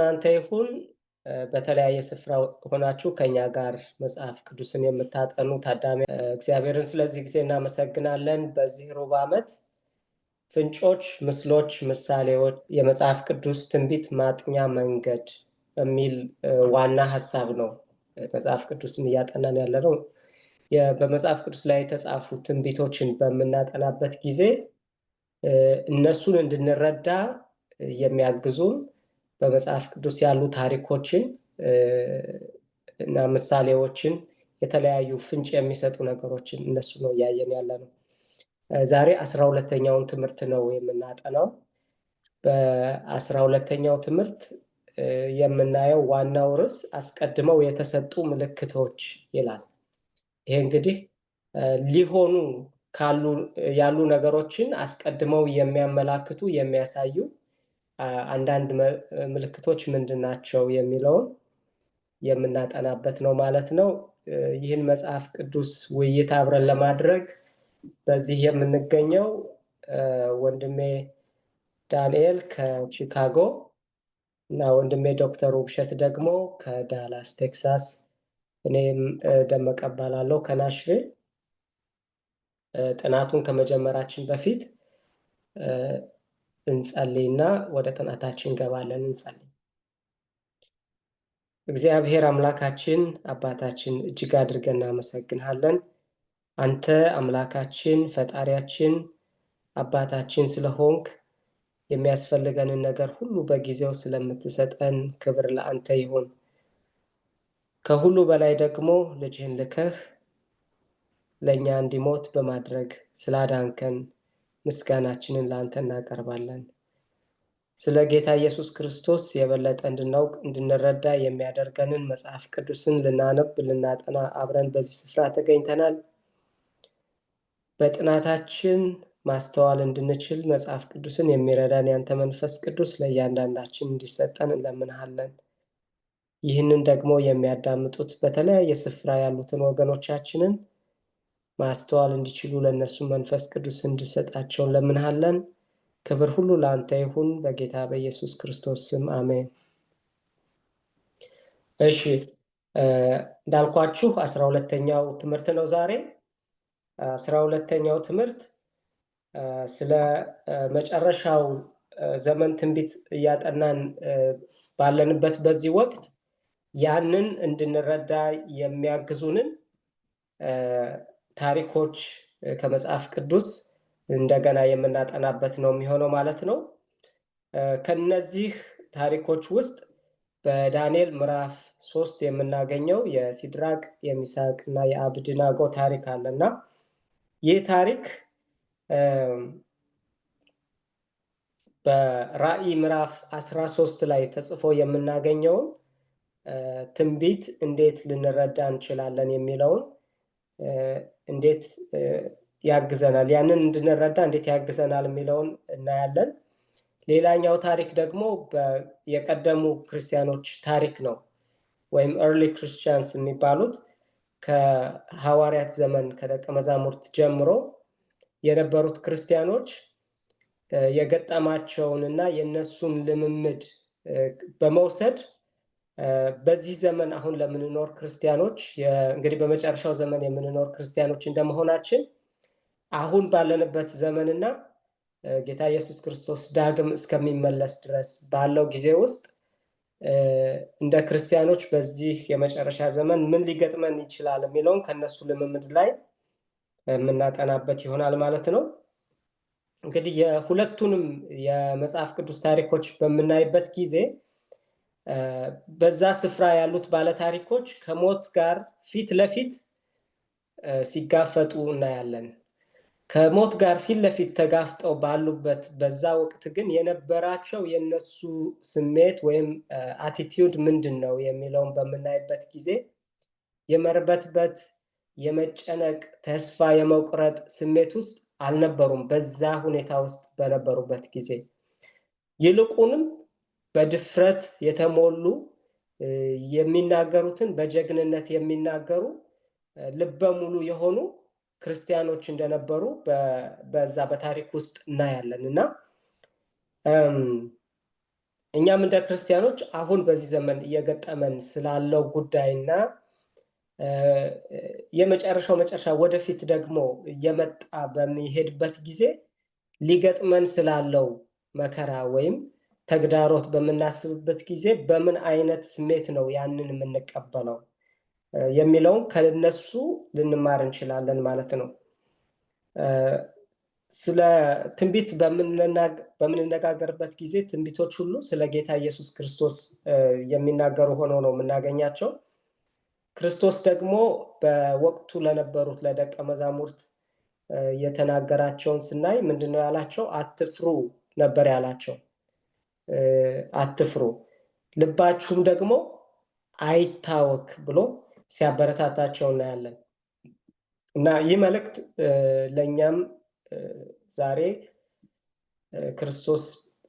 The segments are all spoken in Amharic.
ለእናንተ ይሁን። በተለያየ ስፍራ ሆናችሁ ከኛ ጋር መጽሐፍ ቅዱስን የምታጠኑ ታዳሚ እግዚአብሔርን ስለዚህ ጊዜ እናመሰግናለን። በዚህ ሩብ ዓመት ፍንጮች፣ ምስሎች፣ ምሳሌዎች የመጽሐፍ ቅዱስ ትንቢት ማጥኛ መንገድ በሚል ዋና ሀሳብ ነው መጽሐፍ ቅዱስን እያጠናን ያለ ነው። በመጽሐፍ ቅዱስ ላይ የተጻፉ ትንቢቶችን በምናጠናበት ጊዜ እነሱን እንድንረዳ የሚያግዙን በመጽሐፍ ቅዱስ ያሉ ታሪኮችን እና ምሳሌዎችን የተለያዩ ፍንጭ የሚሰጡ ነገሮችን እነሱ ነው እያየን ያለ ነው። ዛሬ 12ኛውን ትምህርት ነው የምናጠናው። በ12ኛው ትምህርት የምናየው ዋናው ርዕስ አስቀድመው የተሰጡ ምልክቶች ይላል። ይሄ እንግዲህ ሊሆኑ ያሉ ነገሮችን አስቀድመው የሚያመላክቱ የሚያሳዩ አንዳንድ ምልክቶች ምንድናቸው የሚለውን የምናጠናበት ነው ማለት ነው። ይህን መጽሐፍ ቅዱስ ውይይት አብረን ለማድረግ በዚህ የምንገኘው ወንድሜ ዳንኤል ከቺካጎ እና ወንድሜ ዶክተር ውብሸት ደግሞ ከዳላስ ቴክሳስ፣ እኔም ደመቀ እባላለሁ ከናሽቪል። ጥናቱን ከመጀመራችን በፊት እንጸልይና ወደ ጥናታችን እንገባለን። እንጸልይ። እግዚአብሔር አምላካችን አባታችን እጅግ አድርገን እናመሰግንሃለን። አንተ አምላካችን ፈጣሪያችን አባታችን ስለሆንክ የሚያስፈልገንን ነገር ሁሉ በጊዜው ስለምትሰጠን ክብር ለአንተ ይሁን። ከሁሉ በላይ ደግሞ ልጅህን ልከህ ለእኛ እንዲሞት በማድረግ ስላዳንከን ምስጋናችንን ለአንተ እናቀርባለን። ስለ ጌታ ኢየሱስ ክርስቶስ የበለጠ እንድናውቅ እንድንረዳ የሚያደርገንን መጽሐፍ ቅዱስን ልናነብ ልናጠና አብረን በዚህ ስፍራ ተገኝተናል። በጥናታችን ማስተዋል እንድንችል መጽሐፍ ቅዱስን የሚረዳን ያንተ መንፈስ ቅዱስ ለእያንዳንዳችን እንዲሰጠን እንለምንሃለን። ይህንን ደግሞ የሚያዳምጡት በተለያየ ስፍራ ያሉትን ወገኖቻችንን ማስተዋል እንዲችሉ ለእነሱ መንፈስ ቅዱስ እንዲሰጣቸው እንለምንሃለን። ክብር ሁሉ ለአንተ ይሁን በጌታ በኢየሱስ ክርስቶስ ስም አሜን። እሺ፣ እንዳልኳችሁ 12ኛው ትምህርት ነው ዛሬ። 12ኛው ትምህርት ስለ መጨረሻው ዘመን ትንቢት እያጠናን ባለንበት በዚህ ወቅት ያንን እንድንረዳ የሚያግዙንን ታሪኮች ከመጽሐፍ ቅዱስ እንደገና የምናጠናበት ነው የሚሆነው ማለት ነው። ከነዚህ ታሪኮች ውስጥ በዳንኤል ምዕራፍ 3 የምናገኘው የሲድራቅ የሚሳቅ እና የአብድናጎ ታሪክ አለና ይህ ታሪክ በራእይ ምዕራፍ 13 ላይ ተጽፎ የምናገኘውን ትንቢት እንዴት ልንረዳ እንችላለን የሚለውን እንዴት ያግዘናል፣ ያንን እንድንረዳ እንዴት ያግዘናል የሚለውን እናያለን። ሌላኛው ታሪክ ደግሞ የቀደሙ ክርስቲያኖች ታሪክ ነው፣ ወይም ኤርሊ ክርስቲያንስ የሚባሉት ከሐዋርያት ዘመን ከደቀ መዛሙርት ጀምሮ የነበሩት ክርስቲያኖች የገጠማቸውንና የነሱን ልምምድ በመውሰድ በዚህ ዘመን አሁን ለምንኖር ክርስቲያኖች እንግዲህ በመጨረሻው ዘመን የምንኖር ክርስቲያኖች እንደመሆናችን አሁን ባለንበት ዘመንና ጌታ ኢየሱስ ክርስቶስ ዳግም እስከሚመለስ ድረስ ባለው ጊዜ ውስጥ እንደ ክርስቲያኖች በዚህ የመጨረሻ ዘመን ምን ሊገጥመን ይችላል የሚለውን ከነሱ ልምምድ ላይ የምናጠናበት ይሆናል ማለት ነው። እንግዲህ የሁለቱንም የመጽሐፍ ቅዱስ ታሪኮች በምናይበት ጊዜ በዛ ስፍራ ያሉት ባለታሪኮች ከሞት ጋር ፊት ለፊት ሲጋፈጡ እናያለን። ከሞት ጋር ፊት ለፊት ተጋፍጠው ባሉበት በዛ ወቅት ግን የነበራቸው የነሱ ስሜት ወይም አቲቲዩድ ምንድን ነው የሚለውን በምናይበት ጊዜ የመርበትበት፣ የመጨነቅ፣ ተስፋ የመቁረጥ ስሜት ውስጥ አልነበሩም። በዛ ሁኔታ ውስጥ በነበሩበት ጊዜ ይልቁንም በድፍረት የተሞሉ የሚናገሩትን በጀግንነት የሚናገሩ ልበ ሙሉ የሆኑ ክርስቲያኖች እንደነበሩ በዛ በታሪክ ውስጥ እናያለን እና እኛም እንደ ክርስቲያኖች አሁን በዚህ ዘመን እየገጠመን ስላለው ጉዳይና የመጨረሻው መጨረሻ ወደፊት ደግሞ እየመጣ በሚሄድበት ጊዜ ሊገጥመን ስላለው መከራ ወይም ተግዳሮት በምናስብበት ጊዜ በምን አይነት ስሜት ነው ያንን የምንቀበለው የሚለውን ከነሱ ልንማር እንችላለን ማለት ነው። ስለ ትንቢት በምንነጋገርበት ጊዜ ትንቢቶች ሁሉ ስለ ጌታ ኢየሱስ ክርስቶስ የሚናገሩ ሆነው ነው የምናገኛቸው። ክርስቶስ ደግሞ በወቅቱ ለነበሩት ለደቀ መዛሙርት የተናገራቸውን ስናይ ምንድነው ያላቸው? አትፍሩ ነበር ያላቸው። አትፍሩ፣ ልባችሁም ደግሞ አይታወክ ብሎ ሲያበረታታቸው እናያለን። እና ይህ መልእክት ለእኛም ዛሬ ክርስቶስ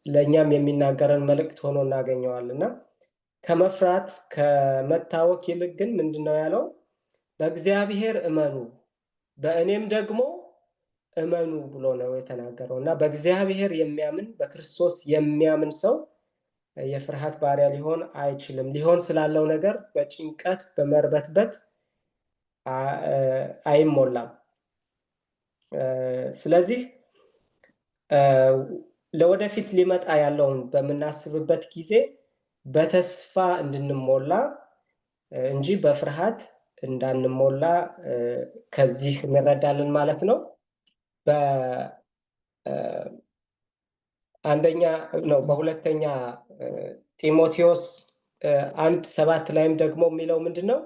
ለእኛም የሚናገረን መልእክት ሆኖ እናገኘዋለን። እና ከመፍራት ከመታወክ ይልቅ ግን ምንድነው ያለው? በእግዚአብሔር እመኑ በእኔም ደግሞ እመኑ ብሎ ነው የተናገረው። እና በእግዚአብሔር የሚያምን በክርስቶስ የሚያምን ሰው የፍርሃት ባሪያ ሊሆን አይችልም። ሊሆን ስላለው ነገር በጭንቀት በመርበትበት አይሞላም። ስለዚህ ለወደፊት ሊመጣ ያለውን በምናስብበት ጊዜ በተስፋ እንድንሞላ እንጂ በፍርሃት እንዳንሞላ ከዚህ እንረዳለን ማለት ነው። በሁለተኛ ጢሞቴዎስ 1:7 ላይም ደግሞ የሚለው ምንድነው?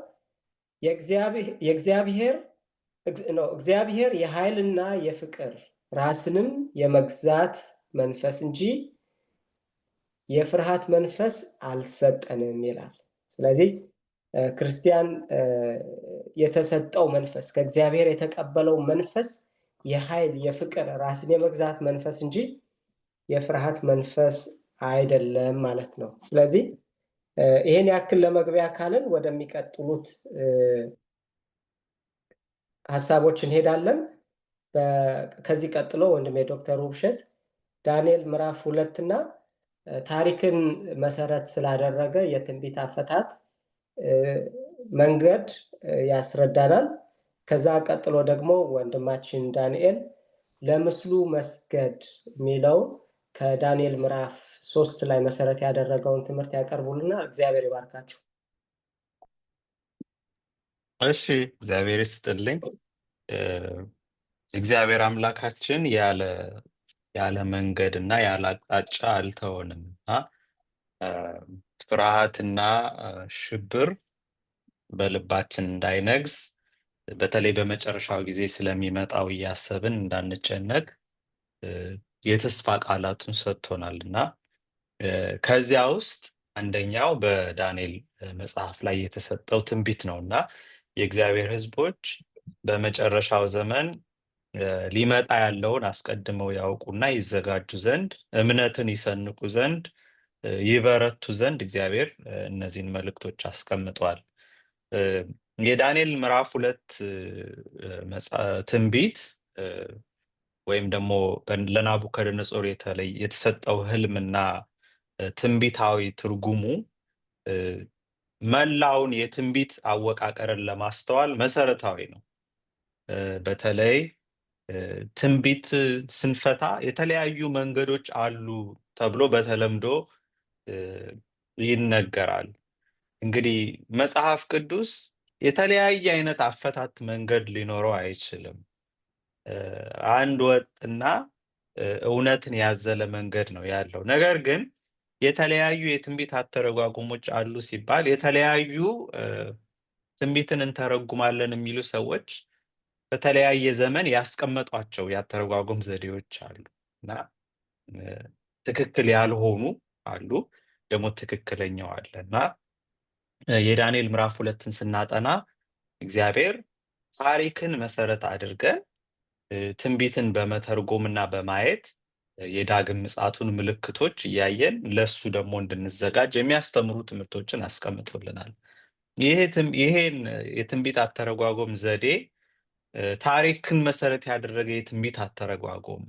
እግዚአብሔር የኃይልና የፍቅር ራስንም የመግዛት መንፈስ እንጂ የፍርሃት መንፈስ አልሰጠንም ይላል። ስለዚህ ክርስቲያን የተሰጠው መንፈስ ከእግዚአብሔር የተቀበለው መንፈስ የኃይል የፍቅር ራስን የመግዛት መንፈስ እንጂ የፍርሃት መንፈስ አይደለም ማለት ነው። ስለዚህ ይሄን ያክል ለመግቢያ ካልን ወደሚቀጥሉት ሀሳቦች እንሄዳለን። ከዚህ ቀጥሎ ወንድሜ ዶክተር ውብሸት ዳንኤል ምዕራፍ 2 እና ታሪክን መሰረት ስላደረገ የትንቢት አፈታት መንገድ ያስረዳናል። ከዛ ቀጥሎ ደግሞ ወንድማችን ዳንኤል ለምስሉ መስገድ የሚለው ከዳንኤል ምዕራፍ 3 ላይ መሰረት ያደረገውን ትምህርት ያቀርቡልና እግዚአብሔር ይባርካችሁ። እሺ፣ እግዚአብሔር ይስጥልኝ። እግዚአብሔር አምላካችን ያለ መንገድ እና ያለ አቅጣጫ አልተወንም እና ፍርሃትና ሽብር በልባችን እንዳይነግስ በተለይ በመጨረሻው ጊዜ ስለሚመጣው እያሰብን እንዳንጨነቅ የተስፋ ቃላቱን ሰጥቶናል እና ከዚያ ውስጥ አንደኛው በዳንኤል መጽሐፍ ላይ የተሰጠው ትንቢት ነው እና የእግዚአብሔር ሕዝቦች በመጨረሻው ዘመን ሊመጣ ያለውን አስቀድመው ያውቁና ይዘጋጁ ዘንድ እምነትን ይሰንቁ ዘንድ ይበረቱ ዘንድ እግዚአብሔር እነዚህን መልእክቶች አስቀምጧል። የዳንኤል ምዕራፍ 2 ትንቢት ወይም ደግሞ ለናቡከደነጾር የተሰጠው ህልምና ትንቢታዊ ትርጉሙ መላውን የትንቢት አወቃቀርን ለማስተዋል መሰረታዊ ነው። በተለይ ትንቢት ስንፈታ የተለያዩ መንገዶች አሉ ተብሎ በተለምዶ ይነገራል። እንግዲህ መጽሐፍ ቅዱስ የተለያየ አይነት አፈታት መንገድ ሊኖረው አይችልም። አንድ ወጥና እውነትን ያዘለ መንገድ ነው ያለው። ነገር ግን የተለያዩ የትንቢት አተረጓጎሞች አሉ ሲባል የተለያዩ ትንቢትን እንተረጉማለን የሚሉ ሰዎች በተለያየ ዘመን ያስቀመጧቸው ያተረጓጎም ዘዴዎች አሉ እና ትክክል ያልሆኑ አሉ፣ ደግሞ ትክክለኛው አለ እና የዳንኤል ምዕራፍ 2ን ስናጠና እግዚአብሔር ታሪክን መሰረት አድርገን ትንቢትን በመተርጎምና በማየት የዳግም ምጽአቱን ምልክቶች እያየን ለሱ ደግሞ እንድንዘጋጅ የሚያስተምሩ ትምህርቶችን አስቀምጦልናል። ይሄን የትንቢት አተረጓጎም ዘዴ ታሪክን መሰረት ያደረገ የትንቢት አተረጓጎም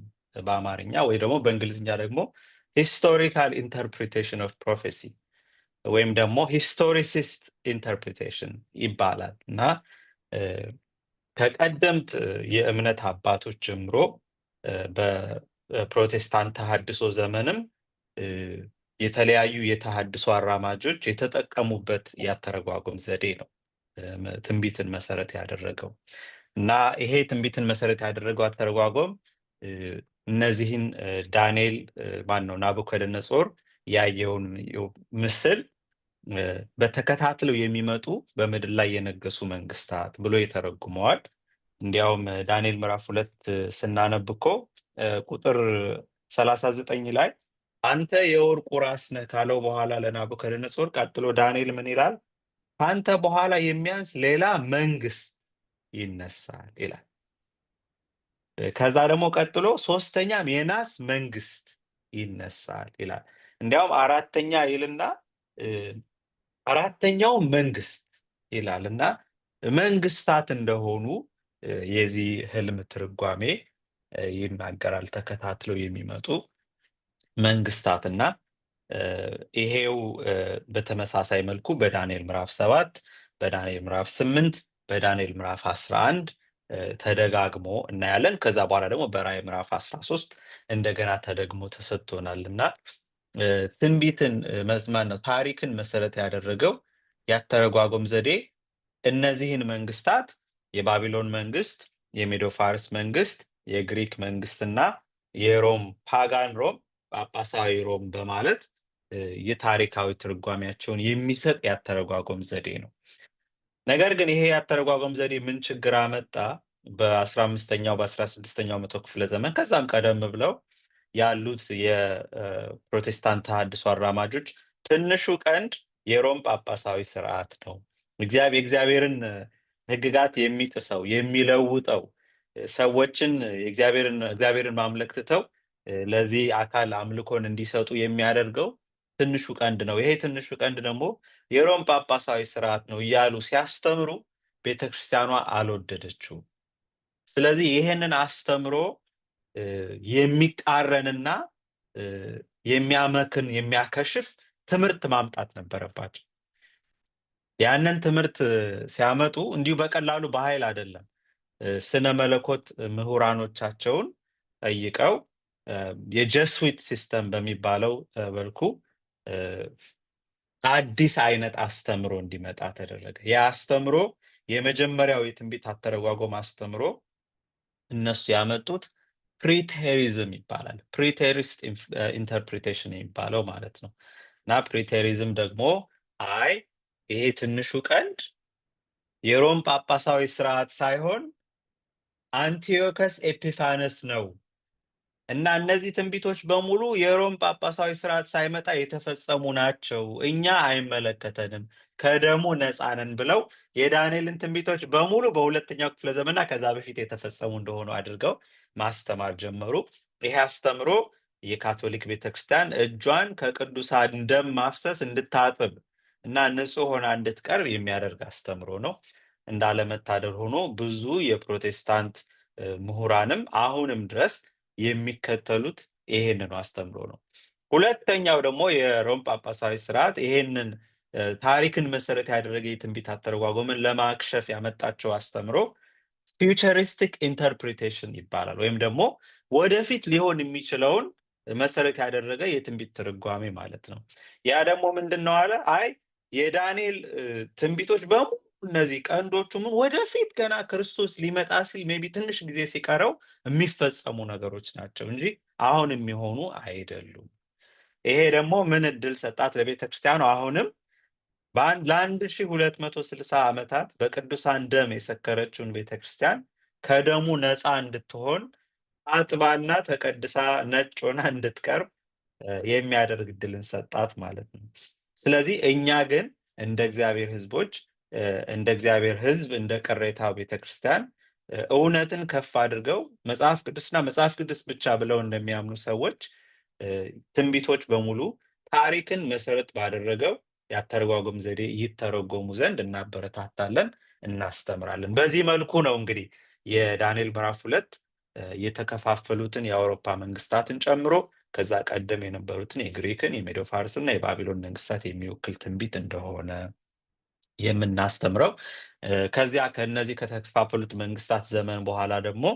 በአማርኛ ወይ ደግሞ በእንግሊዝኛ ደግሞ ሂስቶሪካል ኢንተርፕሪቴሽን ኦፍ ፕሮፌሲ ወይም ደግሞ ሂስቶሪሲስት ኢንተርፕሪቴሽን ይባላል እና ከቀደምት የእምነት አባቶች ጀምሮ በፕሮቴስታንት ተሐድሶ ዘመንም የተለያዩ የተሐድሶ አራማጆች የተጠቀሙበት ያተረጓጎም ዘዴ ነው ትንቢትን መሰረት ያደረገው እና ይሄ ትንቢትን መሰረት ያደረገው አተረጓጎም እነዚህን ዳንኤል ማነው ናቡከደነጾር ያየውን ምስል በተከታትለው የሚመጡ በምድር ላይ የነገሱ መንግስታት ብሎ ይተረጉመዋል። እንዲያውም ዳንኤል ምዕራፍ 2 ስናነብ እኮ ቁጥር 39 ላይ አንተ የወርቁ ራስ ነህ ካለው በኋላ ለናቡከደነጾር ቀጥሎ ዳንኤል ምን ይላል? ከአንተ በኋላ የሚያንስ ሌላ መንግስት ይነሳል ይላል። ከዛ ደግሞ ቀጥሎ ሶስተኛም የናስ መንግስት ይነሳል ይላል። እንዲያውም አራተኛ ይልና አራተኛው መንግስት ይላል እና መንግስታት እንደሆኑ የዚህ ህልም ትርጓሜ ይናገራል። ተከታትለው የሚመጡ መንግስታትና ይሄው በተመሳሳይ መልኩ በዳንኤል ምዕራፍ 7 በዳንኤል ምዕራፍ 8 በዳንኤል ምዕራፍ 11 ተደጋግሞ እናያለን። ከዛ በኋላ ደግሞ በራዕይ ምዕራፍ 13 እንደገና ተደግሞ ተሰጥቶናልና ትንቢትን መዝማን ነው ታሪክን መሰረት ያደረገው ያተረጓጎም ዘዴ እነዚህን መንግስታት የባቢሎን መንግስት፣ የሜዶ ፋርስ መንግስት፣ የግሪክ መንግስትና የሮም ፓጋን ሮም ጳጳሳዊ ሮም በማለት የታሪካዊ ትርጓሜያቸውን የሚሰጥ ያተረጓጎም ዘዴ ነው። ነገር ግን ይሄ ያተረጓጎም ዘዴ ምን ችግር አመጣ? በ15ኛው በ16ኛው መቶ ክፍለ ዘመን ከዛም ቀደም ብለው ያሉት የፕሮቴስታንት ተሐድሶ አራማጆች ትንሹ ቀንድ የሮም ጳጳሳዊ ስርዓት ነው፣ የእግዚአብሔርን ህግጋት የሚጥሰው የሚለውጠው ሰዎችን እግዚአብሔርን ማምለክ ትተው ለዚህ አካል አምልኮን እንዲሰጡ የሚያደርገው ትንሹ ቀንድ ነው። ይሄ ትንሹ ቀንድ ደግሞ የሮም ጳጳሳዊ ስርዓት ነው እያሉ ሲያስተምሩ ቤተክርስቲያኗ አልወደደችው። ስለዚህ ይሄንን አስተምሮ የሚቃረንና የሚያመክን የሚያከሽፍ ትምህርት ማምጣት ነበረባቸው። ያንን ትምህርት ሲያመጡ እንዲሁ በቀላሉ በኃይል አይደለም። ስነ መለኮት ምሁራኖቻቸውን ጠይቀው የጀስዊት ሲስተም በሚባለው መልኩ አዲስ አይነት አስተምሮ እንዲመጣ ተደረገ። ያ አስተምሮ የመጀመሪያው የትንቢት አተረጓጎም አስተምሮ እነሱ ያመጡት ፕሪቴሪዝም ይባላል። ፕሪቴሪስት ኢንተርፕሪቴሽን የሚባለው ማለት ነው። እና ፕሪቴሪዝም ደግሞ ይሄ ትንሹ ቀንድ የሮም ጳጳሳዊ ስርዓት ሳይሆን አንቲዮከስ ኤፒፋነስ ነው እና እነዚህ ትንቢቶች በሙሉ የሮም ጳጳሳዊ ስርዓት ሳይመጣ የተፈጸሙ ናቸው፣ እኛ አይመለከተንም፣ ከደሙ ነፃ ነን ብለው የዳንኤልን ትንቢቶች በሙሉ በሁለተኛው ክፍለ ዘመንና ከዛ በፊት የተፈጸሙ እንደሆኑ አድርገው ማስተማር ጀመሩ። ይሄ አስተምሮ የካቶሊክ ቤተክርስቲያን እጇን ከቅዱሳን ደም ማፍሰስ እንድታጥብ እና ንጹህ ሆና እንድትቀርብ የሚያደርግ አስተምሮ ነው። እንዳለመታደል ሆኖ ብዙ የፕሮቴስታንት ምሁራንም አሁንም ድረስ የሚከተሉት ይሄንን አስተምሮ ነው። ሁለተኛው ደግሞ የሮም ጳጳሳዊ ስርዓት ይሄንን ታሪክን መሰረት ያደረገ የትንቢት አተረጓጎምን ለማክሸፍ ያመጣቸው አስተምሮ ፊውቸሪስቲክ ኢንተርፕሪቴሽን ይባላል። ወይም ደግሞ ወደፊት ሊሆን የሚችለውን መሰረት ያደረገ የትንቢት ትርጓሜ ማለት ነው። ያ ደግሞ ምንድነው አለ? የዳንኤል ትንቢቶች በሙሉ እነዚህ ቀንዶቹ ምን ወደፊት ገና ክርስቶስ ሊመጣ ሲል ሜቢ ትንሽ ጊዜ ሲቀረው የሚፈጸሙ ነገሮች ናቸው እንጂ አሁን የሚሆኑ አይደሉም። ይሄ ደግሞ ምን እድል ሰጣት ለቤተክርስቲያኑ? አሁንም ለ1260 ዓመታት በቅዱሳን ደም የሰከረችውን ቤተክርስቲያን ከደሙ ነፃ እንድትሆን አጥባና ተቀድሳ ነጭ ሆና እንድትቀርብ የሚያደርግ እድልን ሰጣት ማለት ነው። ስለዚህ እኛ ግን እንደ እግዚአብሔር ሕዝቦች እንደ እግዚአብሔር ሕዝብ እንደ ቅሬታው ቤተክርስቲያን እውነትን ከፍ አድርገው መጽሐፍ ቅዱስና መጽሐፍ ቅዱስ ብቻ ብለው እንደሚያምኑ ሰዎች ትንቢቶች በሙሉ ታሪክን መሰረት ባደረገው ያተረጓጎም ዘዴ ይተረጎሙ ዘንድ እናበረታታለን፣ እናስተምራለን። በዚህ መልኩ ነው እንግዲህ የዳንኤል ምዕራፍ 2 የተከፋፈሉትን የአውሮፓ መንግስታትን ጨምሮ ከዛ ቀደም የነበሩትን የግሪክን፣ የሜዶ ፋርስና የባቢሎን መንግስታት የሚወክል ትንቢት እንደሆነ የምናስተምረው ከዚያ ከነዚህ ከተከፋፈሉት መንግስታት ዘመን በኋላ ደግሞ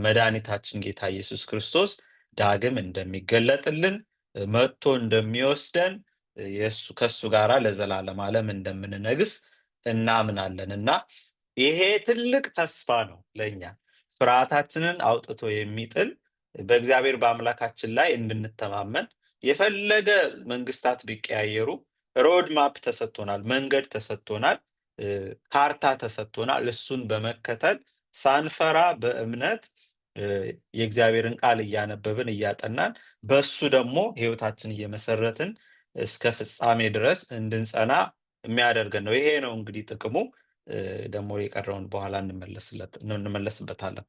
መድኃኒታችን ጌታ ኢየሱስ ክርስቶስ ዳግም እንደሚገለጥልን መጥቶ እንደሚወስደን ከሱ ጋራ ለዘላለም ዓለም እንደምንነግስ እናምናለን እና ይሄ ትልቅ ተስፋ ነው ለእኛ ፍርሃታችንን አውጥቶ የሚጥል በእግዚአብሔር በአምላካችን ላይ እንድንተማመን የፈለገ መንግስታት ቢቀያየሩ ሮድ ማፕ ተሰጥቶናል፣ መንገድ ተሰጥቶናል፣ ካርታ ተሰጥቶናል። እሱን በመከተል ሳንፈራ በእምነት የእግዚአብሔርን ቃል እያነበብን እያጠናን በሱ ደግሞ ህይወታችን እየመሰረትን እስከ ፍጻሜ ድረስ እንድንጸና የሚያደርገን ነው። ይሄ ነው እንግዲህ ጥቅሙ። ደግሞ የቀረውን በኋላ እንመለስበታለን።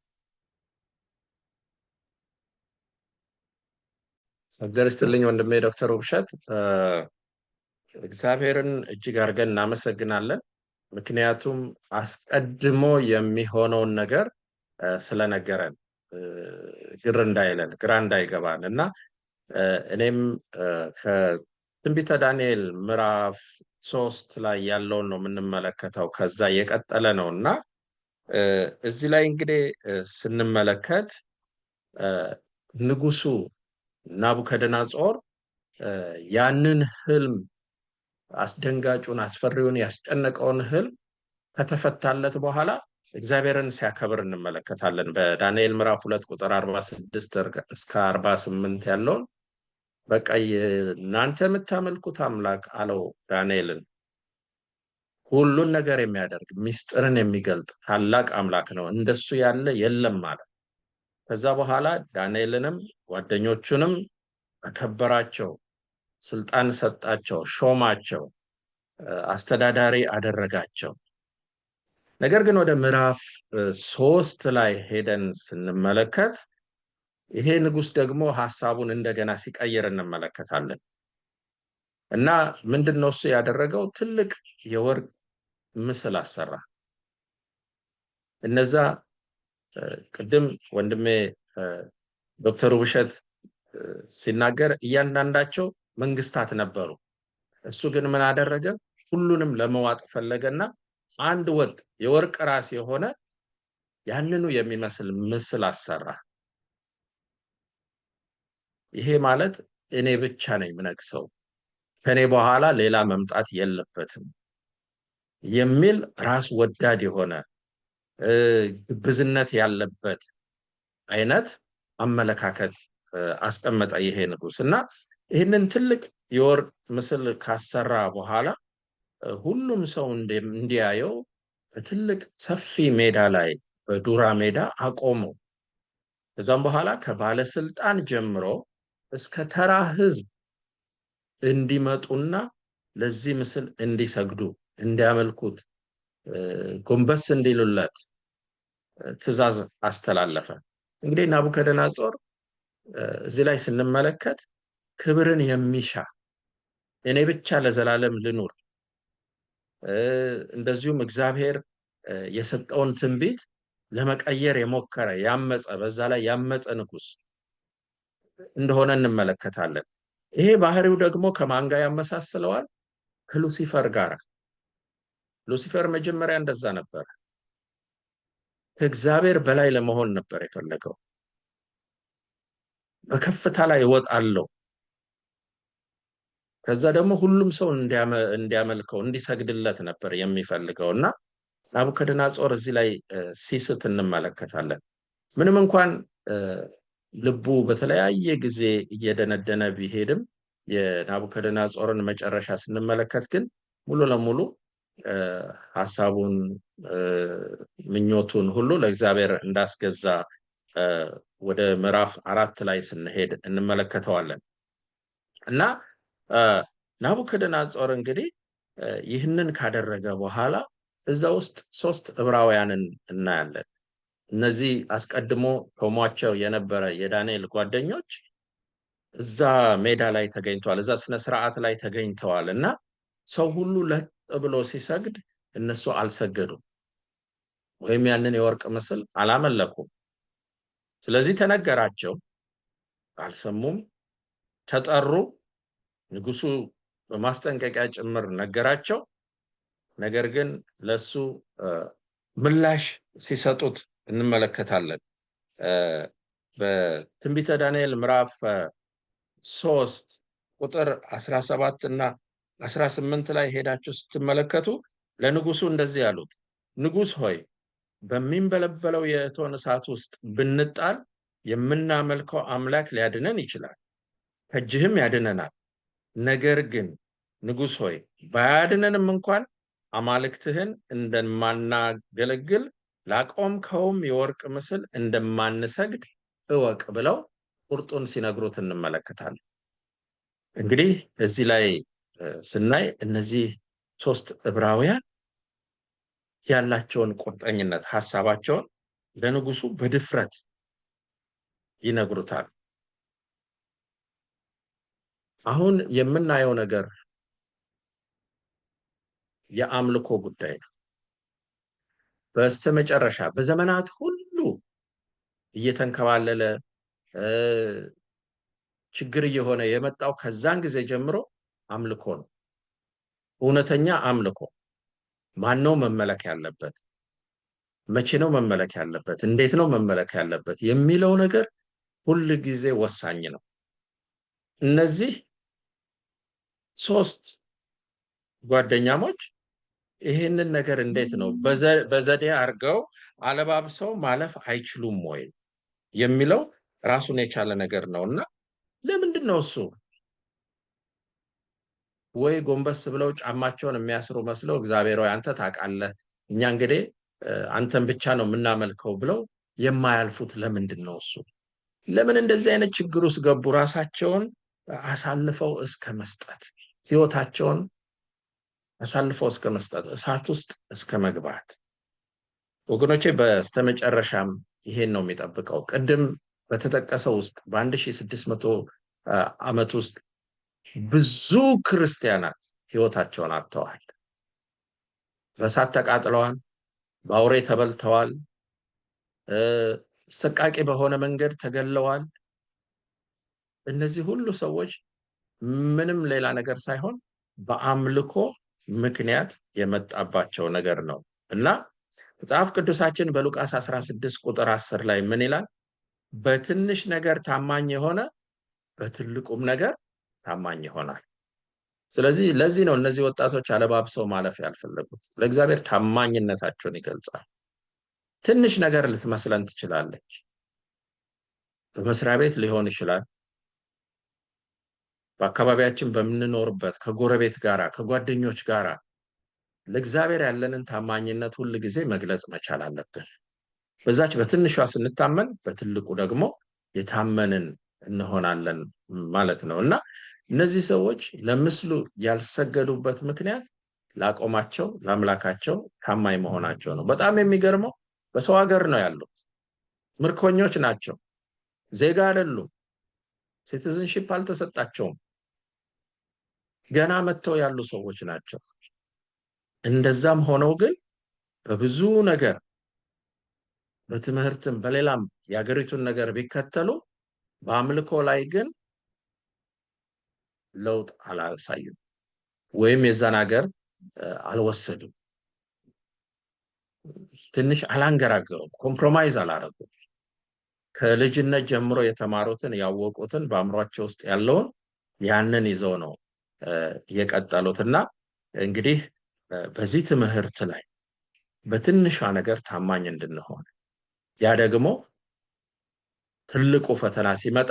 እግዚአብሔር ይስጥልኝ ወንድሜ ዶክተር ውብሸት። እግዚአብሔርን እጅግ አድርገን እናመሰግናለን። ምክንያቱም አስቀድሞ የሚሆነውን ነገር ስለነገረን ግር እንዳይለን ግራ እንዳይገባን እና እኔም ከትንቢተ ዳንኤል ምዕራፍ 3 ላይ ያለውን ነው የምንመለከተው። ከዛ የቀጠለ ነው እና እዚህ ላይ እንግዲህ ስንመለከት ንጉሱ ናቡከደነጾር ያንን ህልም አስደንጋጩን አስፈሪውን ያስጨነቀውን ህልም ከተፈታለት በኋላ እግዚአብሔርን ሲያከብር እንመለከታለን። በዳንኤል ምዕራፍ 2 ቁጥር 46 እስከ 48 ያለውን በቃ እናንተ የምታመልኩት አምላክ አለው ዳንኤልን፣ ሁሉን ነገር የሚያደርግ ምስጢርን የሚገልጥ ታላቅ አምላክ ነው፣ እንደሱ ያለ የለም ማለት። ከዛ በኋላ ዳንኤልንም ጓደኞቹንም አከበራቸው፣ ስልጣን ሰጣቸው፣ ሾማቸው፣ አስተዳዳሪ አደረጋቸው። ነገር ግን ወደ ምዕራፍ 3 ላይ ሄደን ስንመለከት ይሄ ንጉስ ደግሞ ሐሳቡን እንደገና ሲቀይር እንመለከታለን እና ምንድነው እሱ ያደረገው? ትልቅ የወርቅ ምስል አሰራ። እነዛ ቅድም ወንድሜ ዶክተር ውብሸት ሲናገር እያንዳንዳቸው መንግስታት ነበሩ። እሱ ግን ምን አደረገ? ሁሉንም ለመዋጥ ፈለገና አንድ ወጥ የወርቅ ራስ የሆነ ያንኑ የሚመስል ምስል አሰራ። ይሄ ማለት እኔ ብቻ ነኝ የምነግሰው፣ ከኔ በኋላ ሌላ መምጣት የለበትም የሚል ራስ ወዳድ የሆነ ግብዝነት ያለበት አይነት አመለካከት አስቀመጠ ይሄ ንጉስ እና ይህንን ትልቅ የወርቅ ምስል ካሰራ በኋላ ሁሉም ሰው እንዲያየው በትልቅ ሰፊ ሜዳ ላይ በዱራ ሜዳ አቆመው። ከዛም በኋላ ከባለስልጣን ጀምሮ እስከ ተራ ህዝብ እንዲመጡና ለዚህ ምስል እንዲሰግዱ፣ እንዲያመልኩት፣ ጎንበስ እንዲሉለት ትእዛዝ አስተላለፈ። እንግዲህ ናቡከደነጾር እዚህ ላይ ስንመለከት ክብርን የሚሻ እኔ ብቻ ለዘላለም ልኑር፣ እንደዚሁም እግዚአብሔር የሰጠውን ትንቢት ለመቀየር የሞከረ ያመፀ፣ በዛ ላይ ያመፀ ንጉስ እንደሆነ እንመለከታለን። ይሄ ባህሪው ደግሞ ከማን ጋር ያመሳስለዋል? ከሉሲፈር ጋር። ሉሲፈር መጀመሪያ እንደዛ ነበር። ከእግዚአብሔር በላይ ለመሆን ነበር የፈለገው። በከፍታ ላይ እወጣለሁ፣ ከዛ ደግሞ ሁሉም ሰው እንዲያመልከው እንዲሰግድለት ነበር የሚፈልገው እና ናቡከደነጾር እዚህ ላይ ሲስት እንመለከታለን። ምንም እንኳን ልቡ በተለያየ ጊዜ እየደነደነ ቢሄድም የናቡከደነጾርን መጨረሻ ስንመለከት ግን ሙሉ ለሙሉ ሐሳቡን ምኞቱን ሁሉ ለእግዚአብሔር እንዳስገዛ ወደ ምዕራፍ 4 ላይ ስንሄድ እንመለከተዋለን እና ናቡከደነጾር እንግዲህ ይህንን ካደረገ በኋላ እዛ ውስጥ 3 ዕብራውያንን እናያለን። እነዚህ አስቀድሞ ሾሟቸው የነበረ የዳንኤል ጓደኞች እዛ ሜዳ ላይ ተገኝተዋል፣ እዛ ስነ ስርዓት ላይ ተገኝተዋል እና ሰው ሁሉ ለጥ ብሎ ሲሰግድ እነሱ አልሰገዱም ወይም ያንን የወርቅ ምስል አላመለኩም። ስለዚህ ተነገራቸው፣ አልሰሙም፣ ተጠሩ። ንጉሱ በማስጠንቀቂያ ጭምር ነገራቸው። ነገር ግን ለሱ ምላሽ ሲሰጡት እንመለከታለን። በትንቢተ ዳንኤል ምዕራፍ 3 ቁጥር 17 እና 18 ላይ ሄዳችሁ ስትመለከቱ ለንጉሱ እንደዚህ ያሉት፣ ንጉስ ሆይ በሚንበለበለው የእቶን እሳት ውስጥ ብንጣል የምናመልከው አምላክ ሊያድነን ይችላል፣ ከእጅህም ያድነናል። ነገር ግን ንጉስ ሆይ ባያድነንም እንኳን አማልክትህን እንደማናገለግል ላቆምከውም የወርቅ ምስል እንደማንሰግድ እወቅ ብለው ቁርጡን ሲነግሩት እንመለከታለን። እንግዲህ እዚህ ላይ ስናይ እነዚህ 3 ዕብራውያን ያላቸውን ቁርጠኝነት ሐሳባቸውን ለንጉሱ በድፍረት ይነግሩታል። አሁን የምናየው ነገር የአምልኮ ጉዳይ ነው። በስተመጨረሻ በዘመናት ሁሉ እየተንከባለለ ችግር እየሆነ የመጣው ከዛን ጊዜ ጀምሮ አምልኮ ነው። እውነተኛ አምልኮ ማን ነው መመለክ ያለበት? መቼ ነው መመለክ ያለበት? እንዴት ነው መመለክ ያለበት? የሚለው ነገር ሁል ጊዜ ወሳኝ ነው። እነዚህ 3 ጓደኛሞች ይሄንን ነገር እንዴት ነው በዘዴ አድርገው አለባብሰው ማለፍ አይችሉም ወይ የሚለው ራሱን የቻለ ነገር ነውና፣ ለምንድን ነው እሱ ወይ ጎንበስ ብለው ጫማቸውን የሚያስሩ መስለው እግዚአብሔር ሆይ አንተ ታውቃለህ፣ እኛ እንግዲህ አንተን ብቻ ነው የምናመልከው ብለው የማያልፉት ለምንድን ነው? እሱ ለምን እንደዚህ አይነት ችግር ውስጥ ገቡ? ራሳቸውን አሳልፈው እስከ መስጠት፣ ህይወታቸውን አሳልፈው እስከ መስጠት፣ እሳት ውስጥ እስከ መግባት። ወገኖቼ በስተመጨረሻም ይሄን ነው የሚጠብቀው። ቅድም በተጠቀሰው ውስጥ በ1600 ዓመት ውስጥ ብዙ ክርስቲያናት ህይወታቸውን አጥተዋል። በእሳት ተቃጥለዋል፣ በአውሬ ተበልተዋል፣ ሰቃቂ በሆነ መንገድ ተገለዋል። እነዚህ ሁሉ ሰዎች ምንም ሌላ ነገር ሳይሆን በአምልኮ ምክንያት የመጣባቸው ነገር ነው እና መጽሐፍ ቅዱሳችን በሉቃስ 16 ቁጥር 10 ላይ ምን ይላል? በትንሽ ነገር ታማኝ የሆነ በትልቁም ነገር ታማኝ ይሆናል። ስለዚህ ለዚህ ነው እነዚህ ወጣቶች አለባብሰው ማለፍ ያልፈለጉት። ለእግዚአብሔር ታማኝነታቸውን ይገልጻል። ትንሽ ነገር ልትመስለን ትችላለች። በመስሪያ ቤት ሊሆን ይችላል፣ በአካባቢያችን በምንኖርበት ከጎረቤት ጋራ ከጓደኞች ጋራ ለእግዚአብሔር ያለንን ታማኝነት ሁል ጊዜ መግለጽ መቻል አለብን። በዛች በትንሿ ስንታመን በትልቁ ደግሞ የታመንን እንሆናለን ማለት ነው እና እነዚህ ሰዎች ለምስሉ ያልሰገዱበት ምክንያት ላቆማቸው ለአምላካቸው ታማኝ መሆናቸው ነው። በጣም የሚገርመው በሰው ሀገር ነው ያሉት፣ ምርኮኞች ናቸው፣ ዜጋ አይደሉም፣ ሲቲዝንሺፕ አልተሰጣቸውም፣ ገና መጥተው ያሉ ሰዎች ናቸው። እንደዛም ሆነው ግን በብዙ ነገር በትምህርትም በሌላም የሀገሪቱን ነገር ቢከተሉ በአምልኮ ላይ ግን ለውጥ አላሳዩም ወይም የዛን ሀገር አልወሰዱም። ትንሽ አላንገራገሩም፣ ኮምፕሮማይዝ አላረጉም። ከልጅነት ጀምሮ የተማሩትን ያወቁትን በአእምሯቸው ውስጥ ያለውን ያንን ይዘው ነው የቀጠሉትና እንግዲህ በዚህ ትምህርት ላይ በትንሿ ነገር ታማኝ እንድንሆን፣ ያ ደግሞ ትልቁ ፈተና ሲመጣ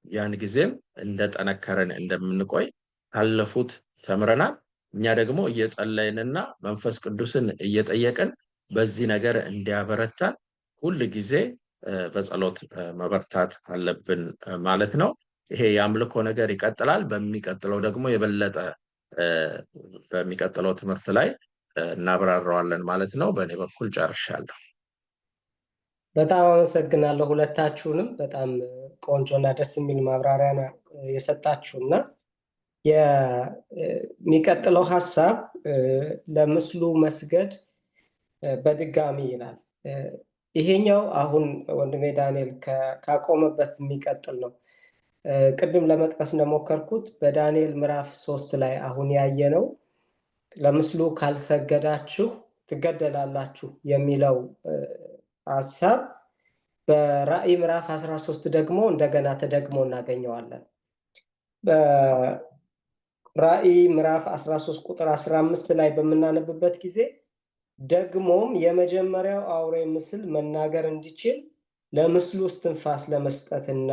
ያን ጊዜም እንደጠነከረን እንደምንቆይ ካለፉት ተምረናል። እኛ ደግሞ እየጸለይንና መንፈስ ቅዱስን እየጠየቅን በዚህ ነገር እንዲያበረታን ሁል ጊዜ በጸሎት መበርታት አለብን ማለት ነው። ይሄ የአምልኮ ነገር ይቀጥላል። በሚቀጥለው ደግሞ የበለጠ በሚቀጥለው ትምህርት ላይ እናብራራዋለን ማለት ነው። በእኔ በኩል ጨርሻለሁ። በጣም አመሰግናለሁ ሁለታችሁንም። በጣም ቆንጆና ደስ የሚል ማብራሪያ የሰጣችሁና የሚቀጥለው ሀሳብ ለምስሉ መስገድ በድጋሚ ይላል። ይሄኛው አሁን ወንድሜ ዳንኤል ካቆመበት የሚቀጥል ነው። ቅድም ለመጥቀስ እንደሞከርኩት በዳንኤል ምዕራፍ 3 ላይ አሁን ያየነው ለምስሉ ካልሰገዳችሁ ትገደላላችሁ የሚለው ሐሳብ በራእይ ምዕራፍ 13 ደግሞ እንደገና ተደግሞ እናገኘዋለን። በራእይ ምዕራፍ 13 ቁጥር 15 ላይ በምናነብበት ጊዜ ደግሞም የመጀመሪያው አውሬ ምስል መናገር እንዲችል ለምስሉ እስትንፋስ ለመስጠትና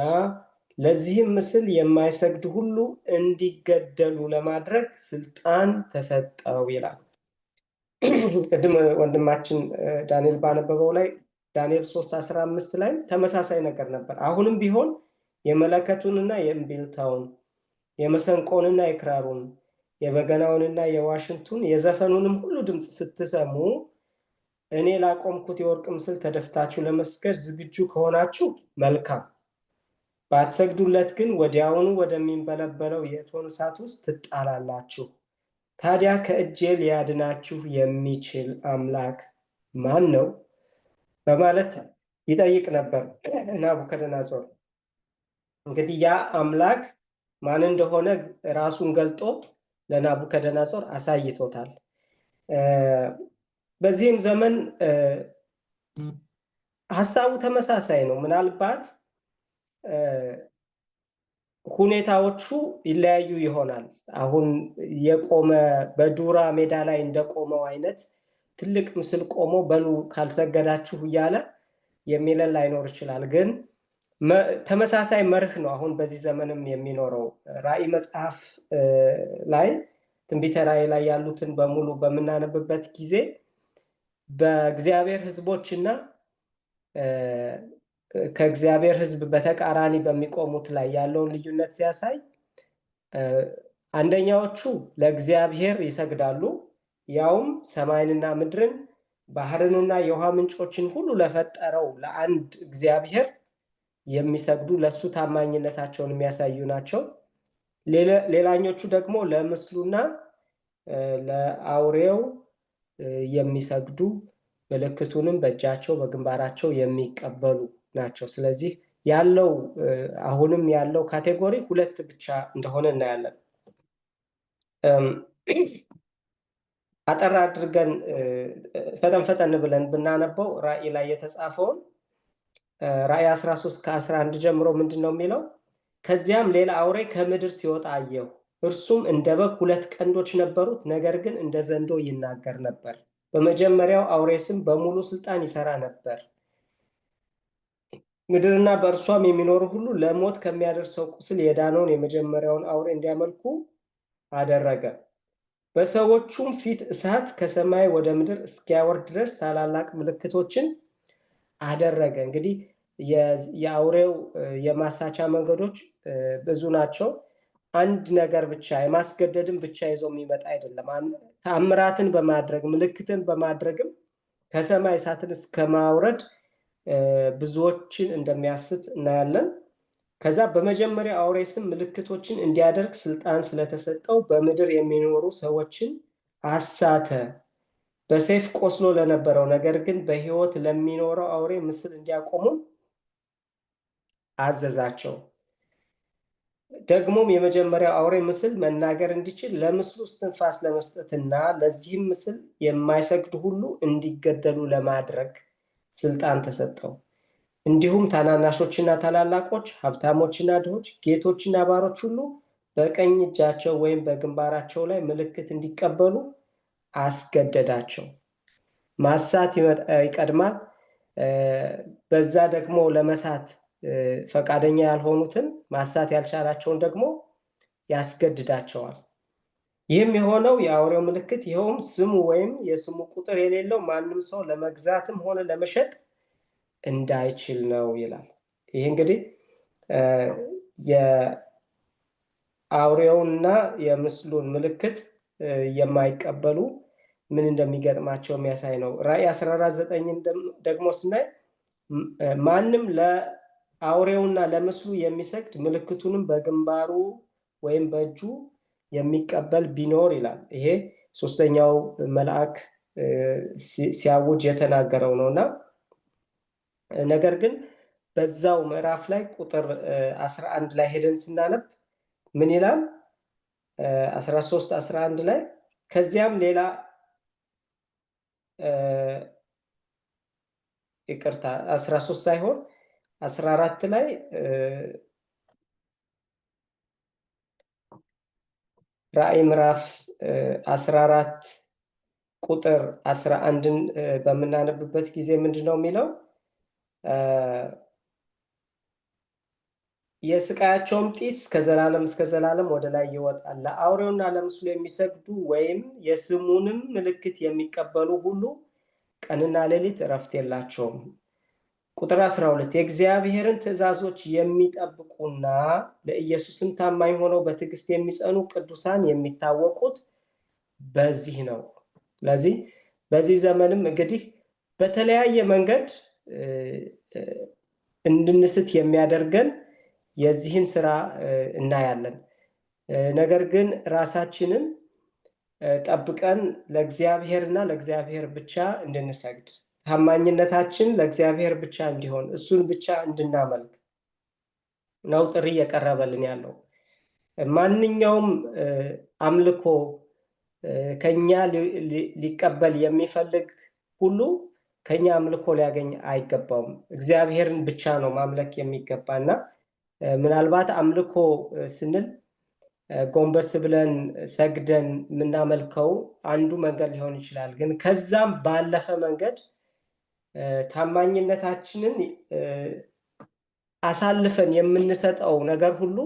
ለዚህም ምስል የማይሰግድ ሁሉ እንዲገደሉ ለማድረግ ስልጣን ተሰጠው ይላል። ቅድም ወንድማችን ዳንኤል ባነበበው ላይ ዳንኤል 3:15 ላይ ተመሳሳይ ነገር ነበር። አሁንም ቢሆን የመለከቱንና የእምቢልታውን የመሰንቆንና የክራሩን የበገናውንና የዋሽንቱን የዘፈኑንም ሁሉ ድምፅ ስትሰሙ እኔ ላቆምኩት የወርቅ ምስል ተደፍታችሁ ለመስገድ ዝግጁ ከሆናችሁ መልካም፣ ባትሰግዱለት ግን ወዲያውኑ ወደሚንበለበለው የእቶን እሳት ውስጥ ትጣላላችሁ። ታዲያ ከእጄ ሊያድናችሁ የሚችል አምላክ ማን ነው? በማለት ይጠይቅ ነበር ናቡከደነፆር። እንግዲህ ያ አምላክ ማን እንደሆነ ራሱን ገልጦ ለናቡከደነፆር አሳይቶታል። በዚህም ዘመን ሀሳቡ ተመሳሳይ ነው። ምናልባት ሁኔታዎቹ ይለያዩ ይሆናል። አሁን የቆመ በዱራ ሜዳ ላይ እንደቆመው አይነት ትልቅ ምስል ቆሞ በሉ ካልሰገዳችሁ እያለ የሚለን ላይኖር ይችላል። ግን ተመሳሳይ መርህ ነው አሁን በዚህ ዘመንም የሚኖረው። ራእይ መጽሐፍ ላይ ትንቢተ ራእይ ላይ ያሉትን በሙሉ በምናነብበት ጊዜ በእግዚአብሔር ሕዝቦችና ከእግዚአብሔር ሕዝብ በተቃራኒ በሚቆሙት ላይ ያለውን ልዩነት ሲያሳይ አንደኛዎቹ ለእግዚአብሔር ይሰግዳሉ፣ ያውም ሰማይንና ምድርን ባህርንና የውሃ ምንጮችን ሁሉ ለፈጠረው ለአንድ እግዚአብሔር የሚሰግዱ ለሱ ታማኝነታቸውን የሚያሳዩ ናቸው። ሌላኞቹ ደግሞ ለምስሉና ለአውሬው የሚሰግዱ ምልክቱንም በእጃቸው በግንባራቸው የሚቀበሉ ናቸው። ስለዚህ ያለው አሁንም ያለው ካቴጎሪ ሁለት ብቻ እንደሆነ እናያለን። አጠር አድርገን ፈጠን ብለን ብናነበው ራእይ ላይ የተጻፈውን ራእይ 13 ከ11 ጀምሮ ምንድን ነው የሚለው? ከዚያም ሌላ አውሬ ከምድር ሲወጣ አየሁ። እርሱም እንደ በግ 2 ቀንዶች ነበሩት፣ ነገር ግን እንደ ዘንዶ ይናገር ነበር። በመጀመሪያው አውሬ ስም በሙሉ ስልጣን ይሰራ ነበር። ምድርና በእርሷም የሚኖሩ ሁሉ ለሞት ከሚያደርሰው ቁስል የዳነውን የመጀመሪያውን አውሬ እንዲያመልኩ አደረገ። በሰዎቹም ፊት እሳት ከሰማይ ወደ ምድር እስኪያወርድ ድረስ ታላላቅ ምልክቶችን አደረገ። እንግዲህ የአውሬው የማሳቻ መንገዶች ብዙ ናቸው። አንድ ነገር ብቻ የማስገደድን ብቻ ይዞ የሚመጣ አይደለም። ተአምራትን በማድረግ ምልክትን በማድረግም ከሰማይ እሳትን እስከማውረድ ብዙዎችን እንደሚያስት እናያለን። ከዛ በመጀመሪያ አውሬ ስም ምልክቶችን እንዲያደርግ ስልጣን ስለተሰጠው በምድር የሚኖሩ ሰዎችን አሳተ። በሰይፍ ቆስሎ ለነበረው ነገር ግን በሕይወት ለሚኖረው አውሬ ምስል እንዲያቆሙ አዘዛቸው። ደግሞም የመጀመሪያው አውሬ ምስል መናገር እንዲችል ለምስሉ እስትንፋስ ለመስጠትና ለዚህም ምስል የማይሰግዱ ሁሉ እንዲገደሉ ለማድረግ ስልጣን ተሰጠው። እንዲሁም ታናናሾችና ታላላቆች፣ ሀብታሞችና ድሆች፣ ጌቶችና ባሮች ሁሉ በቀኝ እጃቸው ወይም በግንባራቸው ላይ ምልክት እንዲቀበሉ አስገደዳቸው። ማሳት ይቀድማል። በዛ ደግሞ ለመሳት ፈቃደኛ ያልሆኑትን ማሳት ያልቻላቸውን ደግሞ ያስገድዳቸዋል። ይህም የሆነው የአውሬው ምልክት ይኸውም ስሙ ወይም የስሙ ቁጥር የሌለው ማንም ሰው ለመግዛትም ሆነ ለመሸጥ እንዳይችል ነው ይላል። ይህ እንግዲህ የአውሬውንና የምስሉን ምልክት የማይቀበሉ ምን እንደሚገጥማቸው የሚያሳይ ነው። ራእይ 14:9 ደግሞ ስናይ ማንም ለአውሬውና ለምስሉ የሚሰግድ ምልክቱንም በግንባሩ ወይም በእጁ የሚቀበል ቢኖር ይላል። ይሄ ሶስተኛው መልአክ ሲያውጅ የተናገረው ነውና ነገር ግን በዛው ምዕራፍ ላይ ቁጥር 11 ላይ ሄደን ስናነብ ምን ይላል? 13 11 ላይ ከዚያም ሌላ ይቅርታ 13 ሳይሆን 14 ላይ ራእይ ምዕራፍ 14 ቁጥር 11ን በምናነብበት ጊዜ ምንድነው የሚለው? የስቃያቸውም ጢስ ከዘላለም እስከ ዘላለም ወደ ላይ ይወጣል። ለአውሬውና ለምስሉ የሚሰግዱ ወይም የስሙንም ምልክት የሚቀበሉ ሁሉ ቀንና ሌሊት እረፍት የላቸውም። ቁጥር 12 የእግዚአብሔርን ትእዛዞች የሚጠብቁና ለኢየሱስም ታማኝ ሆነው በትዕግስት የሚጸኑ ቅዱሳን የሚታወቁት በዚህ ነው። ስለዚህ በዚህ ዘመንም እንግዲህ በተለያየ መንገድ እንድንስት የሚያደርገን የዚህን ስራ እናያለን። ነገር ግን ራሳችንን ጠብቀን ለእግዚአብሔርና ለእግዚአብሔር ብቻ እንድንሰግድ፣ ታማኝነታችን ለእግዚአብሔር ብቻ እንዲሆን፣ እሱን ብቻ እንድናመልክ ነው ጥሪ እየቀረበልን ያለው። ማንኛውም አምልኮ ከኛ ሊቀበል የሚፈልግ ሁሉ ከኛ አምልኮ ሊያገኝ አይገባውም። እግዚአብሔርን ብቻ ነው ማምለክ የሚገባና ምናልባት አምልኮ ስንል ጎንበስ ብለን ሰግደን የምናመልከው አንዱ መንገድ ሊሆን ይችላል። ግን ከዛም ባለፈ መንገድ ታማኝነታችንን አሳልፈን የምንሰጠው ነገር ሁሉ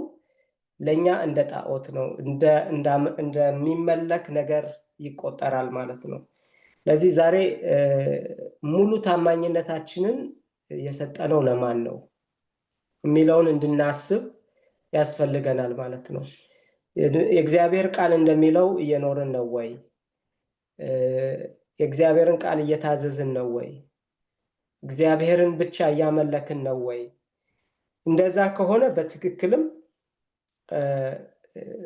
ለኛ እንደ ጣዖት ነው፣ እንደሚመለክ ነገር ይቆጠራል ማለት ነው። ለዚህ ዛሬ ሙሉ ታማኝነታችንን የሰጠነው ለማን ነው የሚለውን እንድናስብ ያስፈልገናል ማለት ነው። የእግዚአብሔር ቃል እንደሚለው እየኖርን ነው ወይ? የእግዚአብሔርን ቃል እየታዘዝን ነው ወይ? እግዚአብሔርን ብቻ እያመለክን ነው ወይ? እንደዛ ከሆነ በትክክልም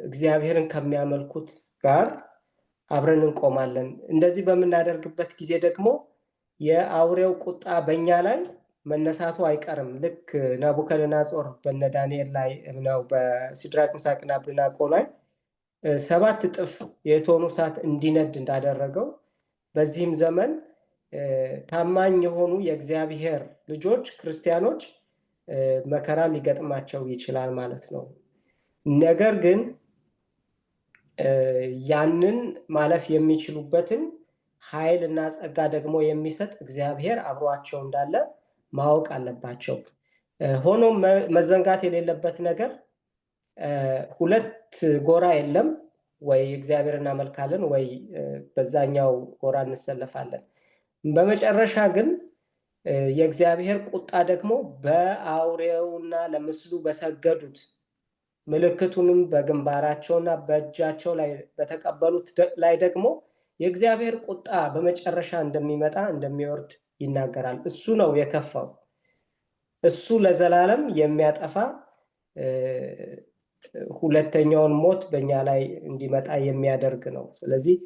እግዚአብሔርን ከሚያመልኩት ጋር አብረን እንቆማለን። እንደዚህ በምናደርግበት ጊዜ ደግሞ የአውሬው ቁጣ በእኛ ላይ መነሳቱ አይቀርም። ልክ ናቡከደነፆር በነ ዳንኤል ላይ ነው በሲድራቅ ሚሳቅና አብደናጎ ላይ 7 እጥፍ የእቶኑ እሳት እንዲነድ እንዳደረገው በዚህም ዘመን ታማኝ የሆኑ የእግዚአብሔር ልጆች ክርስቲያኖች መከራ ሊገጥማቸው ይችላል ማለት ነው። ነገር ግን ያንን ማለፍ የሚችሉበትን ኃይል እና ጸጋ ደግሞ የሚሰጥ እግዚአብሔር አብሯቸው እንዳለ ማወቅ አለባቸው። ሆኖም መዘንጋት የሌለበት ነገር ሁለት ጎራ የለም። ወይ እግዚአብሔር እናመልካለን ወይ በዛኛው ጎራ እንሰለፋለን። በመጨረሻ ግን የእግዚአብሔር ቁጣ ደግሞ በአውሬውና ለምስሉ በሰገዱት ምልክቱንም በግንባራቸውና በእጃቸው ላይ በተቀበሉት ላይ ደግሞ የእግዚአብሔር ቁጣ በመጨረሻ እንደሚመጣ እንደሚወርድ ይናገራል። እሱ ነው የከፋው። እሱ ለዘላለም የሚያጠፋ ሁለተኛውን ሞት በእኛ ላይ እንዲመጣ የሚያደርግ ነው። ስለዚህ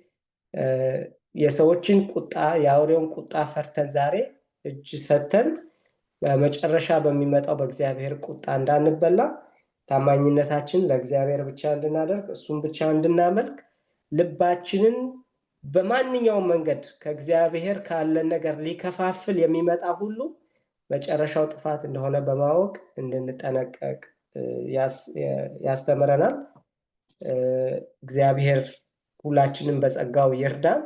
የሰዎችን ቁጣ የአውሬውን ቁጣ ፈርተን ዛሬ እጅ ሰተን በመጨረሻ በሚመጣው በእግዚአብሔር ቁጣ እንዳንበላ ታማኝነታችን ለእግዚአብሔር ብቻ እንድናደርግ እሱን ብቻ እንድናመልክ ልባችንን በማንኛውም መንገድ ከእግዚአብሔር ካለን ነገር ሊከፋፍል የሚመጣ ሁሉ መጨረሻው ጥፋት እንደሆነ በማወቅ እንድንጠነቀቅ ያስተምረናል። እግዚአብሔር ሁላችንም በጸጋው ይርዳን።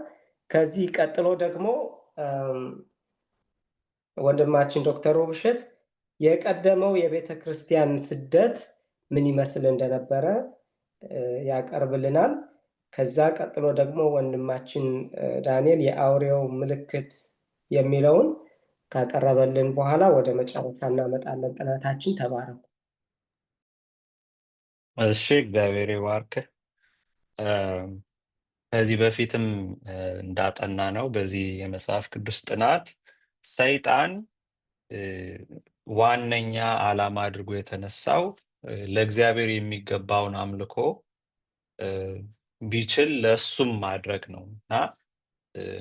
ከዚህ ቀጥሎ ደግሞ ወንድማችን ዶክተር ውብሸት የቀደመው የቤተ ክርስቲያን ስደት ምን ይመስል እንደነበረ ያቀርብልናል። ከዛ ቀጥሎ ደግሞ ወንድማችን ዳንኤል የአውሬው ምልክት የሚለውን ካቀረበልን በኋላ ወደ መጨረሻ እናመጣለን ጥናታችን። ተባረኩ። እሺ፣ እግዚአብሔር ይባርክ። ከዚህ በፊትም እንዳጠና ነው በዚህ የመጽሐፍ ቅዱስ ጥናት ሰይጣን ዋነኛ ዓላማ አድርጎ የተነሳው ለእግዚአብሔር የሚገባውን አምልኮ ቢችል ለእሱም ማድረግ ነው እና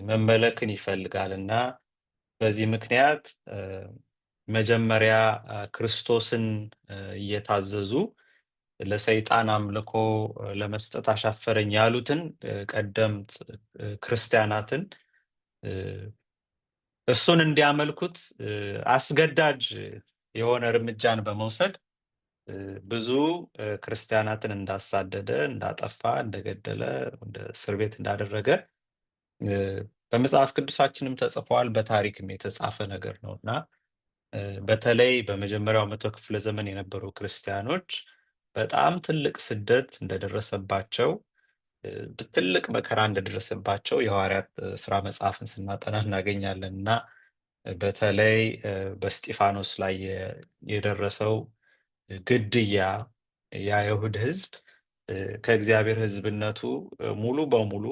መመለክን ይፈልጋል እና በዚህ ምክንያት መጀመሪያ ክርስቶስን እየታዘዙ ለሰይጣን አምልኮ ለመስጠት አሻፈረኝ ያሉትን ቀደምት ክርስቲያናትን እሱን እንዲያመልኩት አስገዳጅ የሆነ እርምጃን በመውሰድ ብዙ ክርስቲያናትን እንዳሳደደ፣ እንዳጠፋ፣ እንደገደለ፣ ወደ እስር ቤት እንዳደረገ በመጽሐፍ ቅዱሳችንም ተጽፏል፣ በታሪክም የተጻፈ ነገር ነው እና በተለይ በመጀመሪያው መቶ ክፍለ ዘመን የነበሩ ክርስቲያኖች በጣም ትልቅ ስደት እንደደረሰባቸው፣ ትልቅ መከራ እንደደረሰባቸው የሐዋርያት ሥራ መጽሐፍን ስናጠና እናገኛለን እና በተለይ በእስጢፋኖስ ላይ የደረሰው ግድያ የአይሁድ ሕዝብ ከእግዚአብሔር ሕዝብነቱ ሙሉ በሙሉ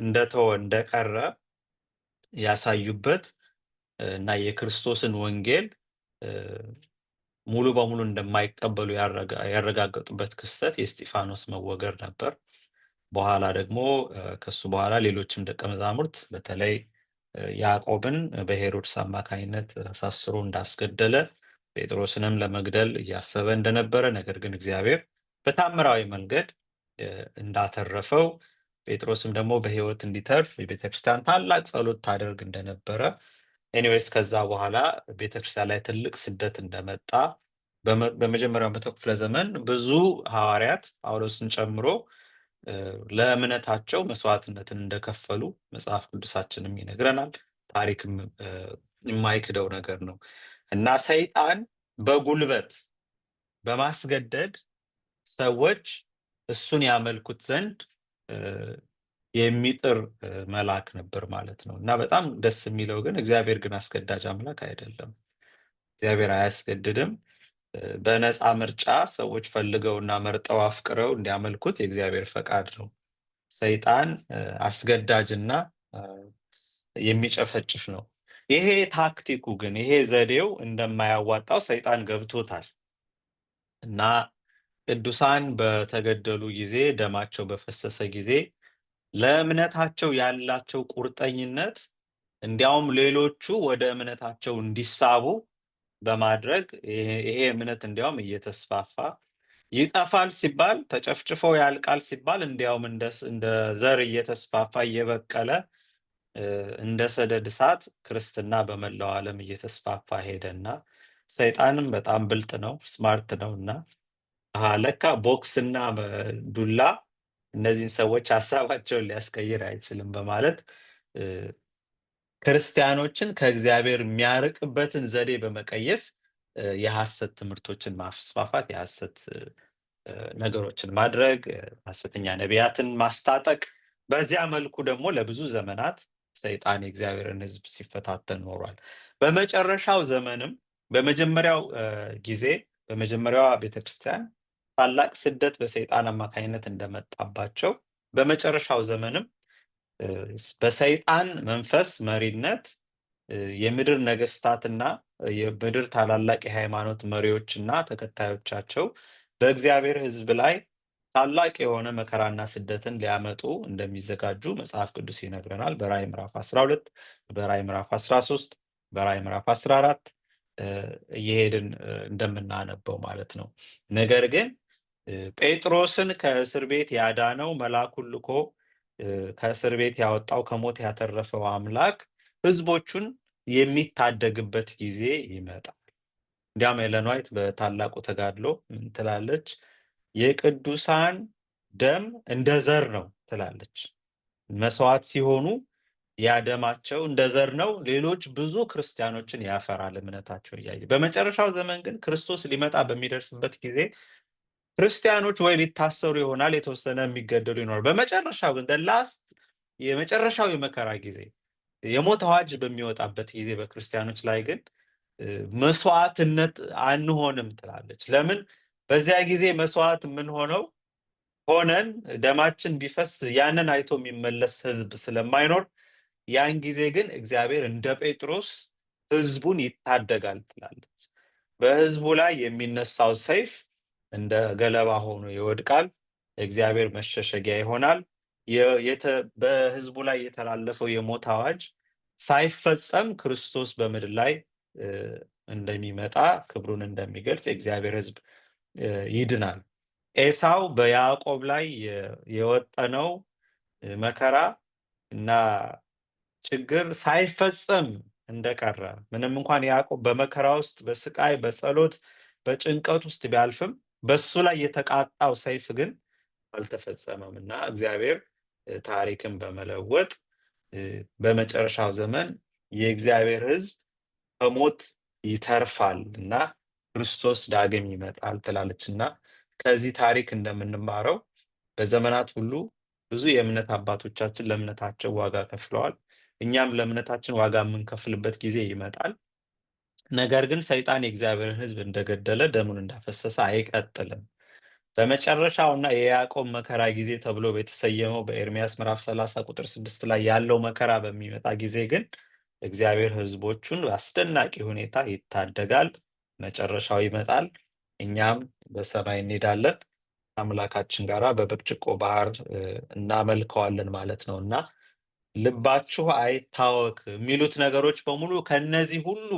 እንደተወ እንደቀረ ያሳዩበት እና የክርስቶስን ወንጌል ሙሉ በሙሉ እንደማይቀበሉ ያረጋገጡበት ክስተት የእስጢፋኖስ መወገር ነበር። በኋላ ደግሞ ከሱ በኋላ ሌሎችም ደቀ መዛሙርት በተለይ ያዕቆብን በሄሮድስ አማካኝነት አሳስሮ እንዳስገደለ፣ ጴጥሮስንም ለመግደል እያሰበ እንደነበረ፣ ነገር ግን እግዚአብሔር በታምራዊ መንገድ እንዳተረፈው፣ ጴጥሮስም ደግሞ በሕይወት እንዲተርፍ የቤተክርስቲያን ታላቅ ጸሎት ታደርግ እንደነበረ፣ ኤኒዌይስ ከዛ በኋላ ቤተክርስቲያን ላይ ትልቅ ስደት እንደመጣ በመጀመሪያው መቶ ክፍለ ዘመን ብዙ ሐዋርያት ጳውሎስን ጨምሮ ለእምነታቸው መስዋዕትነትን እንደከፈሉ መጽሐፍ ቅዱሳችንም ይነግረናል። ታሪክም የማይክደው ነገር ነው እና ሰይጣን በጉልበት በማስገደድ ሰዎች እሱን ያመልኩት ዘንድ የሚጥር መልአክ ነበር ማለት ነው እና በጣም ደስ የሚለው ግን እግዚአብሔር ግን አስገዳጅ አምላክ አይደለም። እግዚአብሔር አያስገድድም። በነፃ ምርጫ ሰዎች ፈልገውና መርጠው አፍቅረው እንዲያመልኩት የእግዚአብሔር ፈቃድ ነው። ሰይጣን አስገዳጅና የሚጨፈጭፍ ነው። ይሄ ታክቲኩ ግን ይሄ ዘዴው እንደማያዋጣው ሰይጣን ገብቶታል እና ቅዱሳን በተገደሉ ጊዜ፣ ደማቸው በፈሰሰ ጊዜ ለእምነታቸው ያላቸው ቁርጠኝነት እንዲያውም ሌሎቹ ወደ እምነታቸው እንዲሳቡ በማድረግ ይሄ እምነት እንዲያውም እየተስፋፋ ይጠፋል ሲባል፣ ተጨፍጭፎ ያልቃል ሲባል እንዲያውም እንደ ዘር እየተስፋፋ እየበቀለ እንደ ሰደድ እሳት ክርስትና በመላው ዓለም እየተስፋፋ ሄደና ሰይጣንም በጣም ብልጥ ነው፣ ስማርት ነው እና ለካ ቦክስና ዱላ እነዚህን ሰዎች ሀሳባቸውን ሊያስቀይር አይችልም በማለት ክርስቲያኖችን ከእግዚአብሔር የሚያርቅበትን ዘዴ በመቀየስ የሐሰት ትምህርቶችን ማስፋፋት፣ የሐሰት ነገሮችን ማድረግ፣ ሐሰተኛ ነቢያትን ማስታጠቅ፣ በዚያ መልኩ ደግሞ ለብዙ ዘመናት ሰይጣን የእግዚአብሔርን ሕዝብ ሲፈታተን ኖሯል። በመጨረሻው ዘመንም በመጀመሪያው ጊዜ በመጀመሪያዋ ቤተክርስቲያን ታላቅ ስደት በሰይጣን አማካኝነት እንደመጣባቸው በመጨረሻው ዘመንም በሰይጣን መንፈስ መሪነት የምድር ነገስታትና የምድር ታላላቅ የሃይማኖት መሪዎችና ተከታዮቻቸው በእግዚአብሔር ሕዝብ ላይ ታላቅ የሆነ መከራና ስደትን ሊያመጡ እንደሚዘጋጁ መጽሐፍ ቅዱስ ይነግረናል። በራዕይ ምዕራፍ 12፣ በራዕይ ምዕራፍ 13፣ በራዕይ ምዕራፍ 14 እየሄድን እንደምናነበው ማለት ነው። ነገር ግን ጴጥሮስን ከእስር ቤት ያዳነው መልአኩን ልኮ ከእስር ቤት ያወጣው ከሞት ያተረፈው አምላክ ሕዝቦቹን የሚታደግበት ጊዜ ይመጣል። እንዲያውም ኤለን ዋይት በታላቁ ተጋድሎ ምን ትላለች? የቅዱሳን ደም እንደ ዘር ነው ትላለች። መስዋዕት ሲሆኑ ያ ደማቸው እንደ ዘር ነው፣ ሌሎች ብዙ ክርስቲያኖችን ያፈራል እምነታቸው እያየ። በመጨረሻው ዘመን ግን ክርስቶስ ሊመጣ በሚደርስበት ጊዜ ክርስቲያኖች ወይ ሊታሰሩ ይሆናል፣ የተወሰነ የሚገደሉ ይኖራል። በመጨረሻው ግን የመጨረሻው የመከራ ጊዜ የሞት አዋጅ በሚወጣበት ጊዜ በክርስቲያኖች ላይ ግን መስዋዕትነት አንሆንም ትላለች። ለምን? በዚያ ጊዜ መስዋዕት የምንሆነው ሆነን ደማችን ቢፈስ ያንን አይቶ የሚመለስ ሕዝብ ስለማይኖር ያን ጊዜ ግን እግዚአብሔር እንደ ጴጥሮስ ሕዝቡን ይታደጋል ትላለች። በሕዝቡ ላይ የሚነሳው ሰይፍ እንደ ገለባ ሆኖ ይወድቃል። እግዚአብሔር መሸሸጊያ ይሆናል። በሕዝቡ ላይ የተላለፈው የሞት አዋጅ ሳይፈጸም ክርስቶስ በምድር ላይ እንደሚመጣ ክብሩን እንደሚገልጽ የእግዚአብሔር ሕዝብ ይድናል። ኤሳው በያዕቆብ ላይ የወጠነው መከራ እና ችግር ሳይፈጸም እንደቀረ ምንም እንኳን ያዕቆብ በመከራ ውስጥ በስቃይ በጸሎት በጭንቀት ውስጥ ቢያልፍም በሱ ላይ የተቃጣው ሰይፍ ግን አልተፈጸመም እና እግዚአብሔር ታሪክን በመለወጥ በመጨረሻው ዘመን የእግዚአብሔር ሕዝብ ከሞት ይተርፋል እና ክርስቶስ ዳግም ይመጣል ትላለች እና ከዚህ ታሪክ እንደምንማረው በዘመናት ሁሉ ብዙ የእምነት አባቶቻችን ለእምነታቸው ዋጋ ከፍለዋል። እኛም ለእምነታችን ዋጋ የምንከፍልበት ጊዜ ይመጣል። ነገር ግን ሰይጣን የእግዚአብሔርን ሕዝብ እንደገደለ ደሙን እንዳፈሰሰ አይቀጥልም። በመጨረሻውና የያዕቆብ መከራ ጊዜ ተብሎ በተሰየመው በኤርምያስ ምዕራፍ 30 ቁጥር 6 ላይ ያለው መከራ በሚመጣ ጊዜ ግን እግዚአብሔር ሕዝቦቹን በአስደናቂ ሁኔታ ይታደጋል። መጨረሻው ይመጣል። እኛም በሰማይ እንሄዳለን አምላካችን ጋራ በብርጭቆ ባህር እናመልከዋለን ማለት ነው እና ልባችሁ አይታወክ የሚሉት ነገሮች በሙሉ ከነዚህ ሁሉ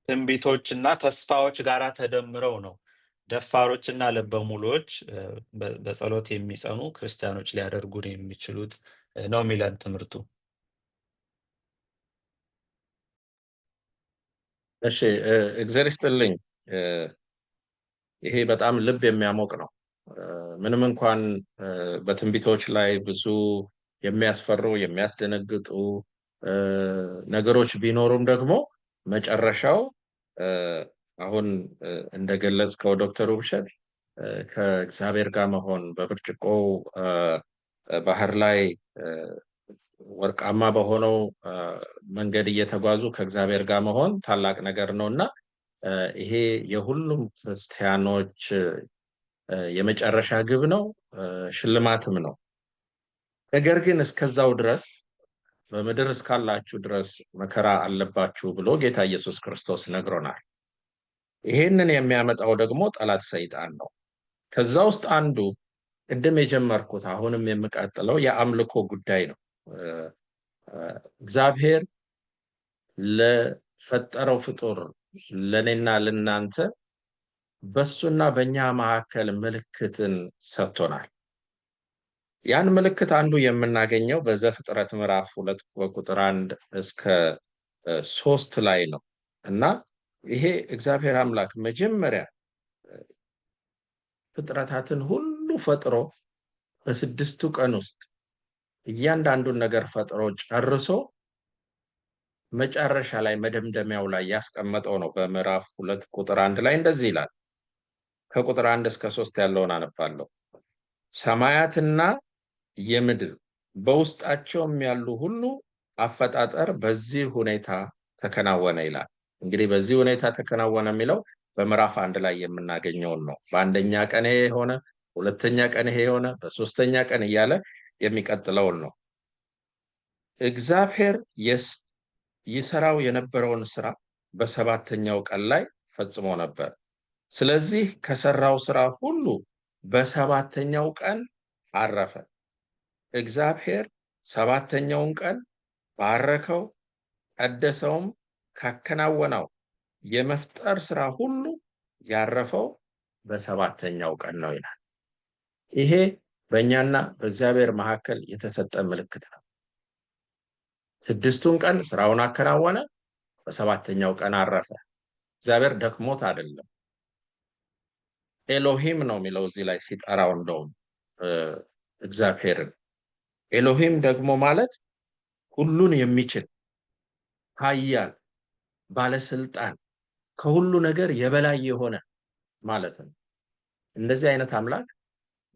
ትንቢቶች እና ተስፋዎች ጋራ ተደምረው ነው ደፋሮች እና ልበ ሙሉዎች በጸሎት የሚጸኑ ክርስቲያኖች ሊያደርጉን የሚችሉት ነው የሚለን ትምህርቱ። እሺ እግዚአብሔር ይስጥልኝ። ይሄ በጣም ልብ የሚያሞቅ ነው። ምንም እንኳን በትንቢቶች ላይ ብዙ የሚያስፈሩ የሚያስደነግጡ ነገሮች ቢኖሩም ደግሞ መጨረሻው አሁን እንደገለጽከው ዶክተር ውብሸት ከእግዚአብሔር ጋር መሆን በብርጭቆ ባህር ላይ ወርቃማ በሆነው መንገድ እየተጓዙ ከእግዚአብሔር ጋር መሆን ታላቅ ነገር ነው እና ይሄ የሁሉም ክርስቲያኖች የመጨረሻ ግብ ነው፣ ሽልማትም ነው። ነገር ግን እስከዛው ድረስ በምድር እስካላችሁ ድረስ መከራ አለባችሁ ብሎ ጌታ ኢየሱስ ክርስቶስ ነግሮናል። ይሄንን የሚያመጣው ደግሞ ጠላት ሰይጣን ነው። ከዛ ውስጥ አንዱ ቅድም የጀመርኩት አሁንም የምቀጥለው የአምልኮ ጉዳይ ነው። እግዚአብሔር ለፈጠረው ፍጡር ለኔና ለናንተ በሱና በእኛ መካከል ምልክትን ሰጥቶናል። ያን ምልክት አንዱ የምናገኘው በዘፍጥረት ምዕራፍ 2 ቁጥር 1 እስከ 3 ላይ ነው እና ይሄ እግዚአብሔር አምላክ መጀመሪያ ፍጥረታትን ሁሉ ፈጥሮ በስድስቱ ቀን ውስጥ እያንዳንዱን ነገር ፈጥሮ ጨርሶ መጨረሻ ላይ መደምደሚያው ላይ ያስቀመጠው ነው። በምዕራፍ 2 ቁጥር 1 ላይ እንደዚህ ይላል። ከቁጥር 1 እስከ 3 ያለውን አነባለሁ። ሰማያትና የምድር በውስጣቸውም ያሉ ሁሉ አፈጣጠር በዚህ ሁኔታ ተከናወነ ይላል። እንግዲህ በዚህ ሁኔታ ተከናወነ የሚለው በምዕራፍ 1 ላይ የምናገኘውን ነው። በአንደኛ ቀን ይሄ ሆነ፣ ሁለተኛ ቀን ይሄ ሆነ፣ በሶስተኛ ቀን እያለ የሚቀጥለውን ነው። እግዚአብሔር ይሰራው የነበረውን ስራ በሰባተኛው ቀን ላይ ፈጽሞ ነበር። ስለዚህ ከሰራው ስራ ሁሉ በሰባተኛው ቀን አረፈ። እግዚአብሔር ሰባተኛውን ቀን ባረከው፣ ቀደሰውም። ካከናወነው የመፍጠር ስራ ሁሉ ያረፈው በሰባተኛው ቀን ነው ይላል። ይሄ በእኛና በእግዚአብሔር መካከል የተሰጠ ምልክት ነው። ስድስቱን ቀን ስራውን አከናወነ፣ በሰባተኛው ቀን አረፈ። እግዚአብሔር ደክሞት አይደለም። ኤሎሂም ነው የሚለው እዚህ ላይ ሲጠራው እንደውም እግዚአብሔርን። ኤሎሂም ደግሞ ማለት ሁሉን የሚችል ኃያል ባለስልጣን፣ ከሁሉ ነገር የበላይ የሆነ ማለት ነው። እንደዚህ አይነት አምላክ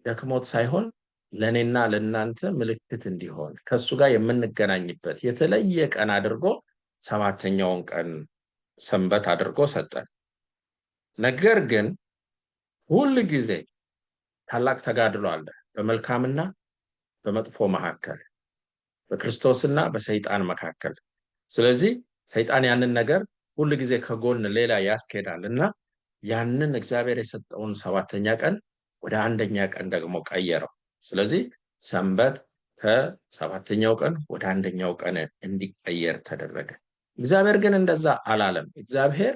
ደክሞት ሳይሆን ለኔና ለናንተ ምልክት እንዲሆን ከሱ ጋር የምንገናኝበት የተለየ ቀን አድርጎ ሰባተኛውን ቀን ሰንበት አድርጎ ሰጠን። ነገር ግን ሁል ጊዜ ታላቅ ተጋድሎ አለ በመልካምና በመጥፎ መካከል፣ በክርስቶስና በሰይጣን መካከል። ስለዚህ ሰይጣን ያንን ነገር ሁል ጊዜ ከጎን ሌላ ያስኬዳል እና ያንን እግዚአብሔር የሰጠውን ሰባተኛ ቀን ወደ አንደኛ ቀን ደግሞ ቀየረው። ስለዚህ ሰንበት ከሰባተኛው ቀን ወደ አንደኛው ቀን እንዲቀየር ተደረገ። እግዚአብሔር ግን እንደዛ አላለም። እግዚአብሔር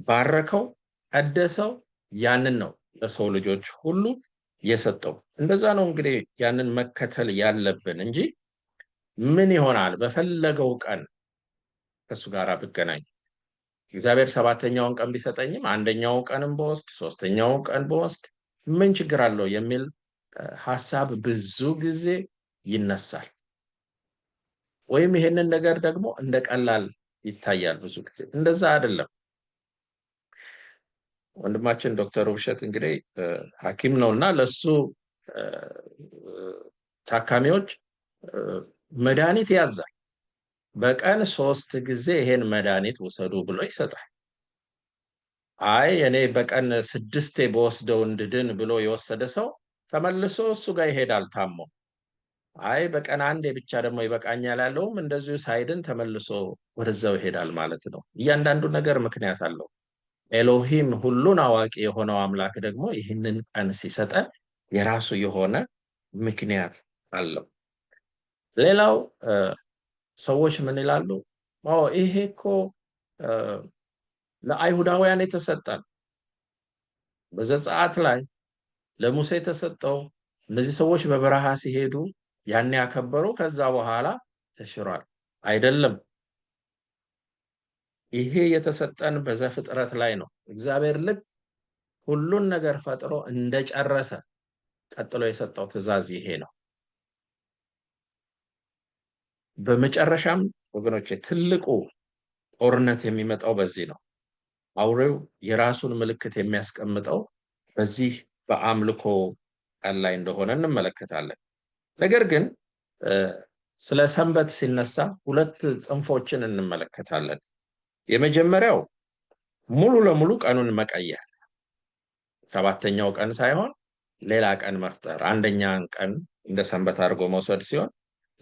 ባረከው፣ ቀደሰው። ያንን ነው ለሰው ልጆች ሁሉ የሰጠው። እንደዛ ነው እንግዲህ ያንን መከተል ያለብን እንጂ ምን ይሆናል በፈለገው ቀን ከእሱ ጋር ብገናኝ እግዚአብሔር ሰባተኛውን ቀን ቢሰጠኝም አንደኛው ቀንም በወስድ ሶስተኛው ቀን በወስድ ምን ችግር አለው የሚል ሀሳብ ብዙ ጊዜ ይነሳል። ወይም ይሄንን ነገር ደግሞ እንደ ቀላል ይታያል። ብዙ ጊዜ እንደዛ አይደለም። ወንድማችን ዶክተር ውብሸት እንግዲህ ሐኪም ነውና ለሱ ታካሚዎች መድኃኒት ያዛል። በቀን 3 ጊዜ ይሄን መድኃኒት ውሰዱ ብሎ ይሰጣል። አይ እኔ በቀን 6 በወስደው እንድድን ብሎ የወሰደ ሰው ተመልሶ እሱ ጋር ይሄዳል ታሞ። አይ በቀን 1 ብቻ ደግሞ ይበቃኛል ያለውም እንደዚሁ ሳይድን ተመልሶ ወደዛው ይሄዳል ማለት ነው። እያንዳንዱ ነገር ምክንያት አለው። ኤሎሂም ሁሉን አዋቂ የሆነው አምላክ ደግሞ ይህንን ቀን ሲሰጠን የራሱ የሆነ ምክንያት አለው። ሌላው ሰዎች ምን ይላሉ? ይሄ እኮ ለአይሁዳውያን የተሰጠ በዘጸአት ላይ ለሙሴ የተሰጠው እነዚህ ሰዎች በበረሃ ሲሄዱ ያን ያከበሩ ከዛ በኋላ ተሽሯል። አይደለም። ይሄ የተሰጠን በዘፍጥረት ላይ ነው። እግዚአብሔር ልክ ሁሉን ነገር ፈጥሮ እንደጨረሰ ቀጥሎ የሰጠው ትእዛዝ ይሄ ነው። በመጨረሻም ወገኖቼ ትልቁ ጦርነት የሚመጣው በዚህ ነው። አውሬው የራሱን ምልክት የሚያስቀምጠው በዚህ በአምልኮ ቀን ላይ እንደሆነ እንመለከታለን። ነገር ግን ስለ ሰንበት ሲነሳ 2 ጽንፎችን እንመለከታለን። የመጀመሪያው ሙሉ ለሙሉ ቀኑን መቀየር፣ ሰባተኛው ቀን ሳይሆን ሌላ ቀን መፍጠር፣ አንደኛውን ቀን እንደ ሰንበት አድርጎ መውሰድ ሲሆን፣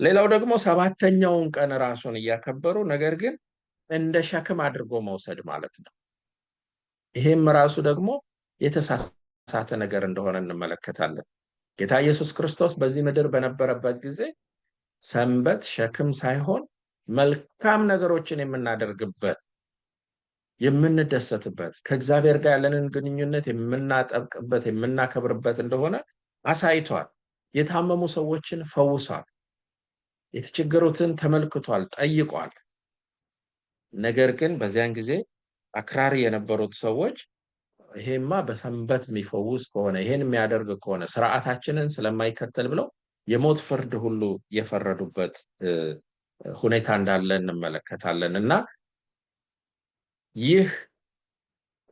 ሌላው ደግሞ ሰባተኛውን ቀን ራሱን እያከበሩ ነገር ግን እንደ ሸክም አድርጎ መውሰድ ማለት ነው። ይሄም ራሱ ደግሞ የተሳሳተ ነገር እንደሆነ እንመለከታለን። ጌታ ኢየሱስ ክርስቶስ በዚህ ምድር በነበረበት ጊዜ ሰንበት ሸክም ሳይሆን መልካም ነገሮችን የምናደርግበት፣ የምንደሰትበት፣ ከእግዚአብሔር ጋር ያለንን ግንኙነት የምናጠብቅበት፣ የምናከብርበት እንደሆነ አሳይቷል። የታመሙ ሰዎችን ፈውሷል። የተቸገሩትን ተመልክቷል፣ ጠይቋል። ነገር ግን በዚያን ጊዜ አክራሪ የነበሩት ሰዎች ይሄማ በሰንበት የሚፈውስ ከሆነ ይሄን የሚያደርግ ከሆነ ስርዓታችንን ስለማይከተል ብለው የሞት ፍርድ ሁሉ የፈረዱበት ሁኔታ እንዳለ እንመለከታለን። እና ይህ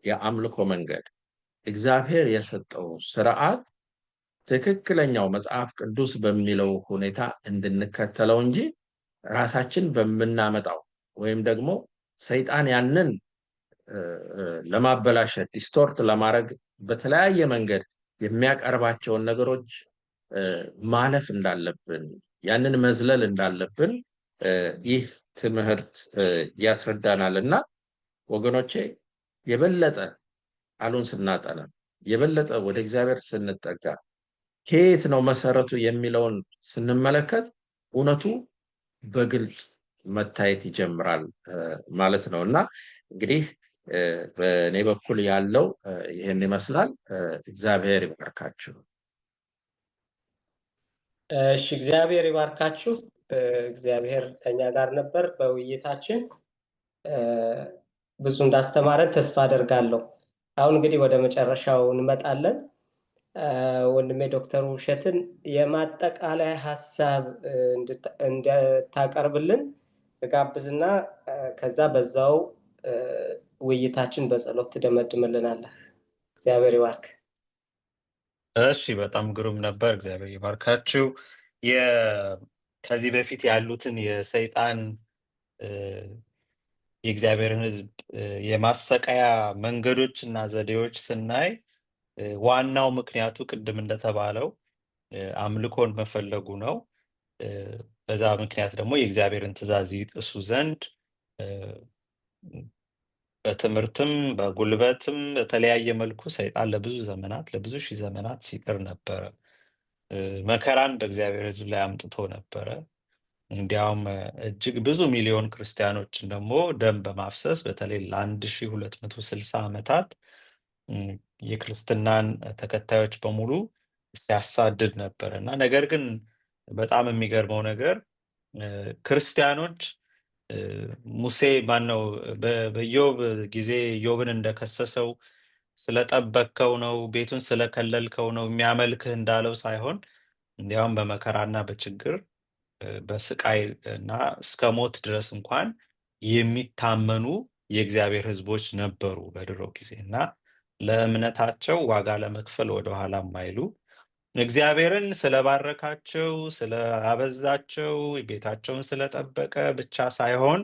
የአምልኮ መንገድ እግዚአብሔር የሰጠው ስርዓት ትክክለኛው መጽሐፍ ቅዱስ በሚለው ሁኔታ እንድንከተለው እንጂ ራሳችን በምናመጣው ወይም ደግሞ ሰይጣን ያንን ለማበላሸት ዲስቶርት ለማድረግ በተለያየ መንገድ የሚያቀርባቸውን ነገሮች ማለፍ እንዳለብን፣ ያንን መዝለል እንዳለብን ይህ ትምህርት ያስረዳናልና ወገኖቼ የበለጠ ቃሉን ስናጠና የበለጠ ወደ እግዚአብሔር ስንጠጋ ከየት ነው መሰረቱ የሚለውን ስንመለከት እውነቱ በግልጽ መታየት ይጀምራል ማለት ነው። እና እንግዲህ በእኔ በኩል ያለው ይህን ይመስላል። እግዚአብሔር ይባርካችሁ። እሺ፣ እግዚአብሔር ይባርካችሁ። እግዚአብሔር ከኛ ጋር ነበር በውይይታችን ብዙ እንዳስተማረን ተስፋ አደርጋለሁ። አሁን እንግዲህ ወደ መጨረሻው እንመጣለን። ወንድሜ ዶክተር ውብሸትን የማጠቃለያ ሀሳብ እንድታቀርብልን ጋብዝና ከዛ በዛው ውይይታችን በጸሎት ትደመድምልናለህ። እግዚአብሔር ይባርክ። እሺ፣ በጣም ግሩም ነበር። እግዚአብሔር ይባርካችሁ። ከዚህ በፊት ያሉትን የሰይጣን የእግዚአብሔርን ሕዝብ የማሰቃያ መንገዶች እና ዘዴዎች ስናይ ዋናው ምክንያቱ ቅድም እንደተባለው አምልኮን መፈለጉ ነው። በዛ ምክንያት ደግሞ የእግዚአብሔርን ትእዛዝ ይጥሱ ዘንድ በትምህርትም በጉልበትም በተለያየ መልኩ ሰይጣን ለብዙ ሺህ ዘመናት ሲጥር ነበረ። መከራን በእግዚአብሔር ሕዝብ ላይ አምጥቶ ነበረ። እንዲያውም እጅግ ብዙ ሚሊዮን ክርስቲያኖችን ደግሞ ደም በማፍሰስ በተለይ ለ1260 ዓመታት የክርስትናን ተከታዮች በሙሉ ሲያሳድድ ነበር እና ነገር ግን በጣም የሚገርመው ነገር ክርስቲያኖች ሙሴ ማነው በኢዮብ ጊዜ ኢዮብን እንደከሰሰው ስለጠበቅከው ነው፣ ቤቱን ስለከለልከው ነው የሚያመልክህ እንዳለው ሳይሆን እንዲያውም በመከራና በችግር በስቃይ እና እስከ ሞት ድረስ እንኳን የሚታመኑ የእግዚአብሔር ሕዝቦች ነበሩ በድሮ ጊዜ እና ለእምነታቸው ዋጋ ለመክፈል ወደኋላ የማይሉ እግዚአብሔርን ስለባረካቸው ስለአበዛቸው ቤታቸውን ስለጠበቀ ብቻ ሳይሆን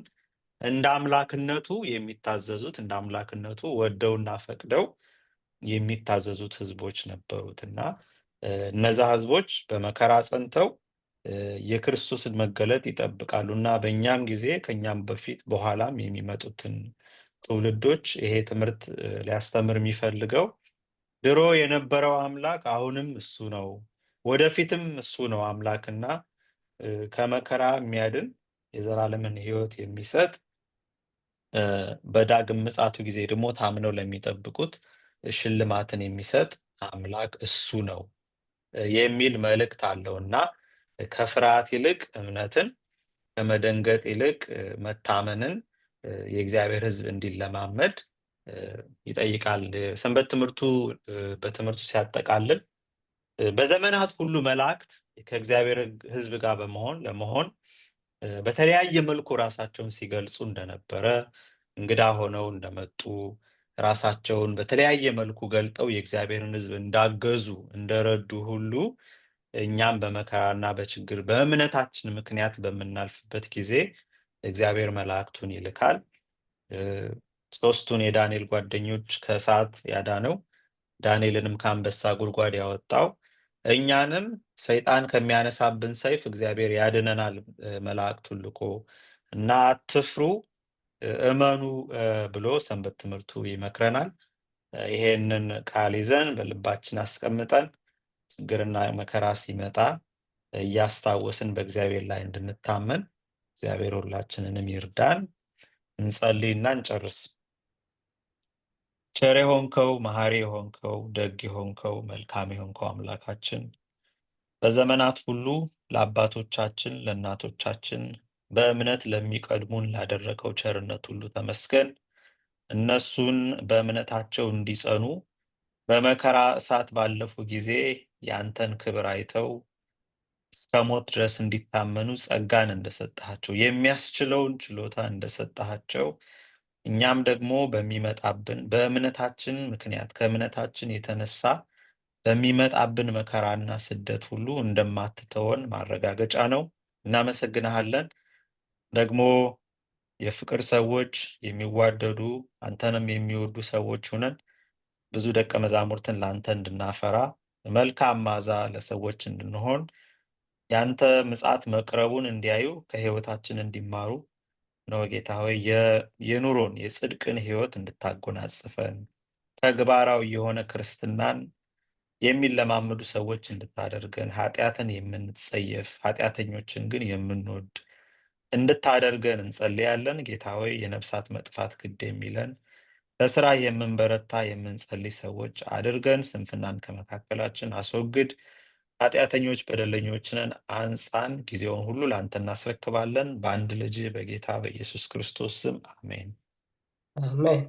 እንደ አምላክነቱ የሚታዘዙት እንደ አምላክነቱ ወደውና ፈቅደው የሚታዘዙት ሕዝቦች ነበሩት እና እነዛ ሕዝቦች በመከራ ጸንተው የክርስቶስን መገለጥ ይጠብቃሉ እና በእኛም ጊዜ ከኛም በፊት በኋላም የሚመጡትን ትውልዶች ይሄ ትምህርት ሊያስተምር የሚፈልገው ድሮ የነበረው አምላክ አሁንም እሱ ነው፣ ወደፊትም እሱ ነው አምላክና ከመከራ የሚያድን የዘላለምን ሕይወት የሚሰጥ በዳግም ምጽአቱ ጊዜ ደግሞ ታምነው ለሚጠብቁት ሽልማትን የሚሰጥ አምላክ እሱ ነው የሚል መልእክት አለው እና ከፍርሃት ይልቅ እምነትን ከመደንገጥ ይልቅ መታመንን የእግዚአብሔር ሕዝብ እንዲለማመድ ይጠይቃል። ሰንበት ትምህርቱ በትምህርቱ ሲያጠቃልል በዘመናት ሁሉ መላእክት ከእግዚአብሔር ሕዝብ ጋር ለመሆን በተለያየ መልኩ ራሳቸውን ሲገልጹ እንደነበረ፣ እንግዳ ሆነው እንደመጡ፣ ራሳቸውን በተለያየ መልኩ ገልጠው የእግዚአብሔርን ሕዝብ እንዳገዙ እንደረዱ ሁሉ እኛም በመከራና በችግር በእምነታችን ምክንያት በምናልፍበት ጊዜ እግዚአብሔር መላእክቱን ይልካል። ሶስቱን የዳንኤል ጓደኞች ከእሳት ያዳነው፣ ዳንኤልንም ከአንበሳ ጉድጓድ ያወጣው፣ እኛንም ሰይጣን ከሚያነሳብን ሰይፍ እግዚአብሔር ያድነናል መላእክቱን ልኮ እና አትፍሩ እመኑ ብሎ ሰንበት ትምህርቱ ይመክረናል። ይሄንን ቃል ይዘን በልባችን አስቀምጠን ችግርና መከራ ሲመጣ እያስታወስን በእግዚአብሔር ላይ እንድንታመን እግዚአብሔር ሁላችንንም ይርዳን። እንጸልይና እንጨርስ። ቸር የሆንከው መሐሪ የሆንከው ደግ የሆንከው መልካም የሆንከው አምላካችን በዘመናት ሁሉ ለአባቶቻችን ለእናቶቻችን በእምነት ለሚቀድሙን ላደረገው ቸርነት ሁሉ ተመስገን። እነሱን በእምነታቸው እንዲጸኑ በመከራ እሳት ባለፉ ጊዜ ያንተን ክብር አይተው እስከ ሞት ድረስ እንዲታመኑ ጸጋን እንደሰጣቸው የሚያስችለውን ችሎታ እንደሰጣቸው እኛም ደግሞ በሚመጣብን በእምነታችን ምክንያት ከእምነታችን የተነሳ በሚመጣብን መከራና ስደት ሁሉ እንደማትተወን ማረጋገጫ ነው። እናመሰግንሃለን። ደግሞ የፍቅር ሰዎች የሚዋደዱ አንተንም የሚወዱ ሰዎች ሆነን ብዙ ደቀ መዛሙርትን ለአንተ እንድናፈራ መልካም መዓዛ ለሰዎች እንድንሆን ያንተ ምጽአት መቅረቡን እንዲያዩ ከሕይወታችን እንዲማሩ ነው። ጌታ ሆይ የኑሮን የጽድቅን ሕይወት እንድታጎናጽፈን ተግባራዊ የሆነ ክርስትናን የሚለማመዱ ሰዎች እንድታደርገን ኃጢአትን የምንጸየፍ ኃጢአተኞችን ግን የምንወድ እንድታደርገን እንጸልያለን። ጌታ ሆይ የነፍሳት መጥፋት ግድ የሚለን በስራ የምንበረታ የምንጸልይ ሰዎች አድርገን። ስንፍናን ከመካከላችን አስወግድ። ኃጢአተኞች በደለኞችንን አንጻን። ጊዜውን ሁሉ ለአንተ እናስረክባለን። በአንድ ልጅ በጌታ በኢየሱስ ክርስቶስ ስም አሜን። አሜን።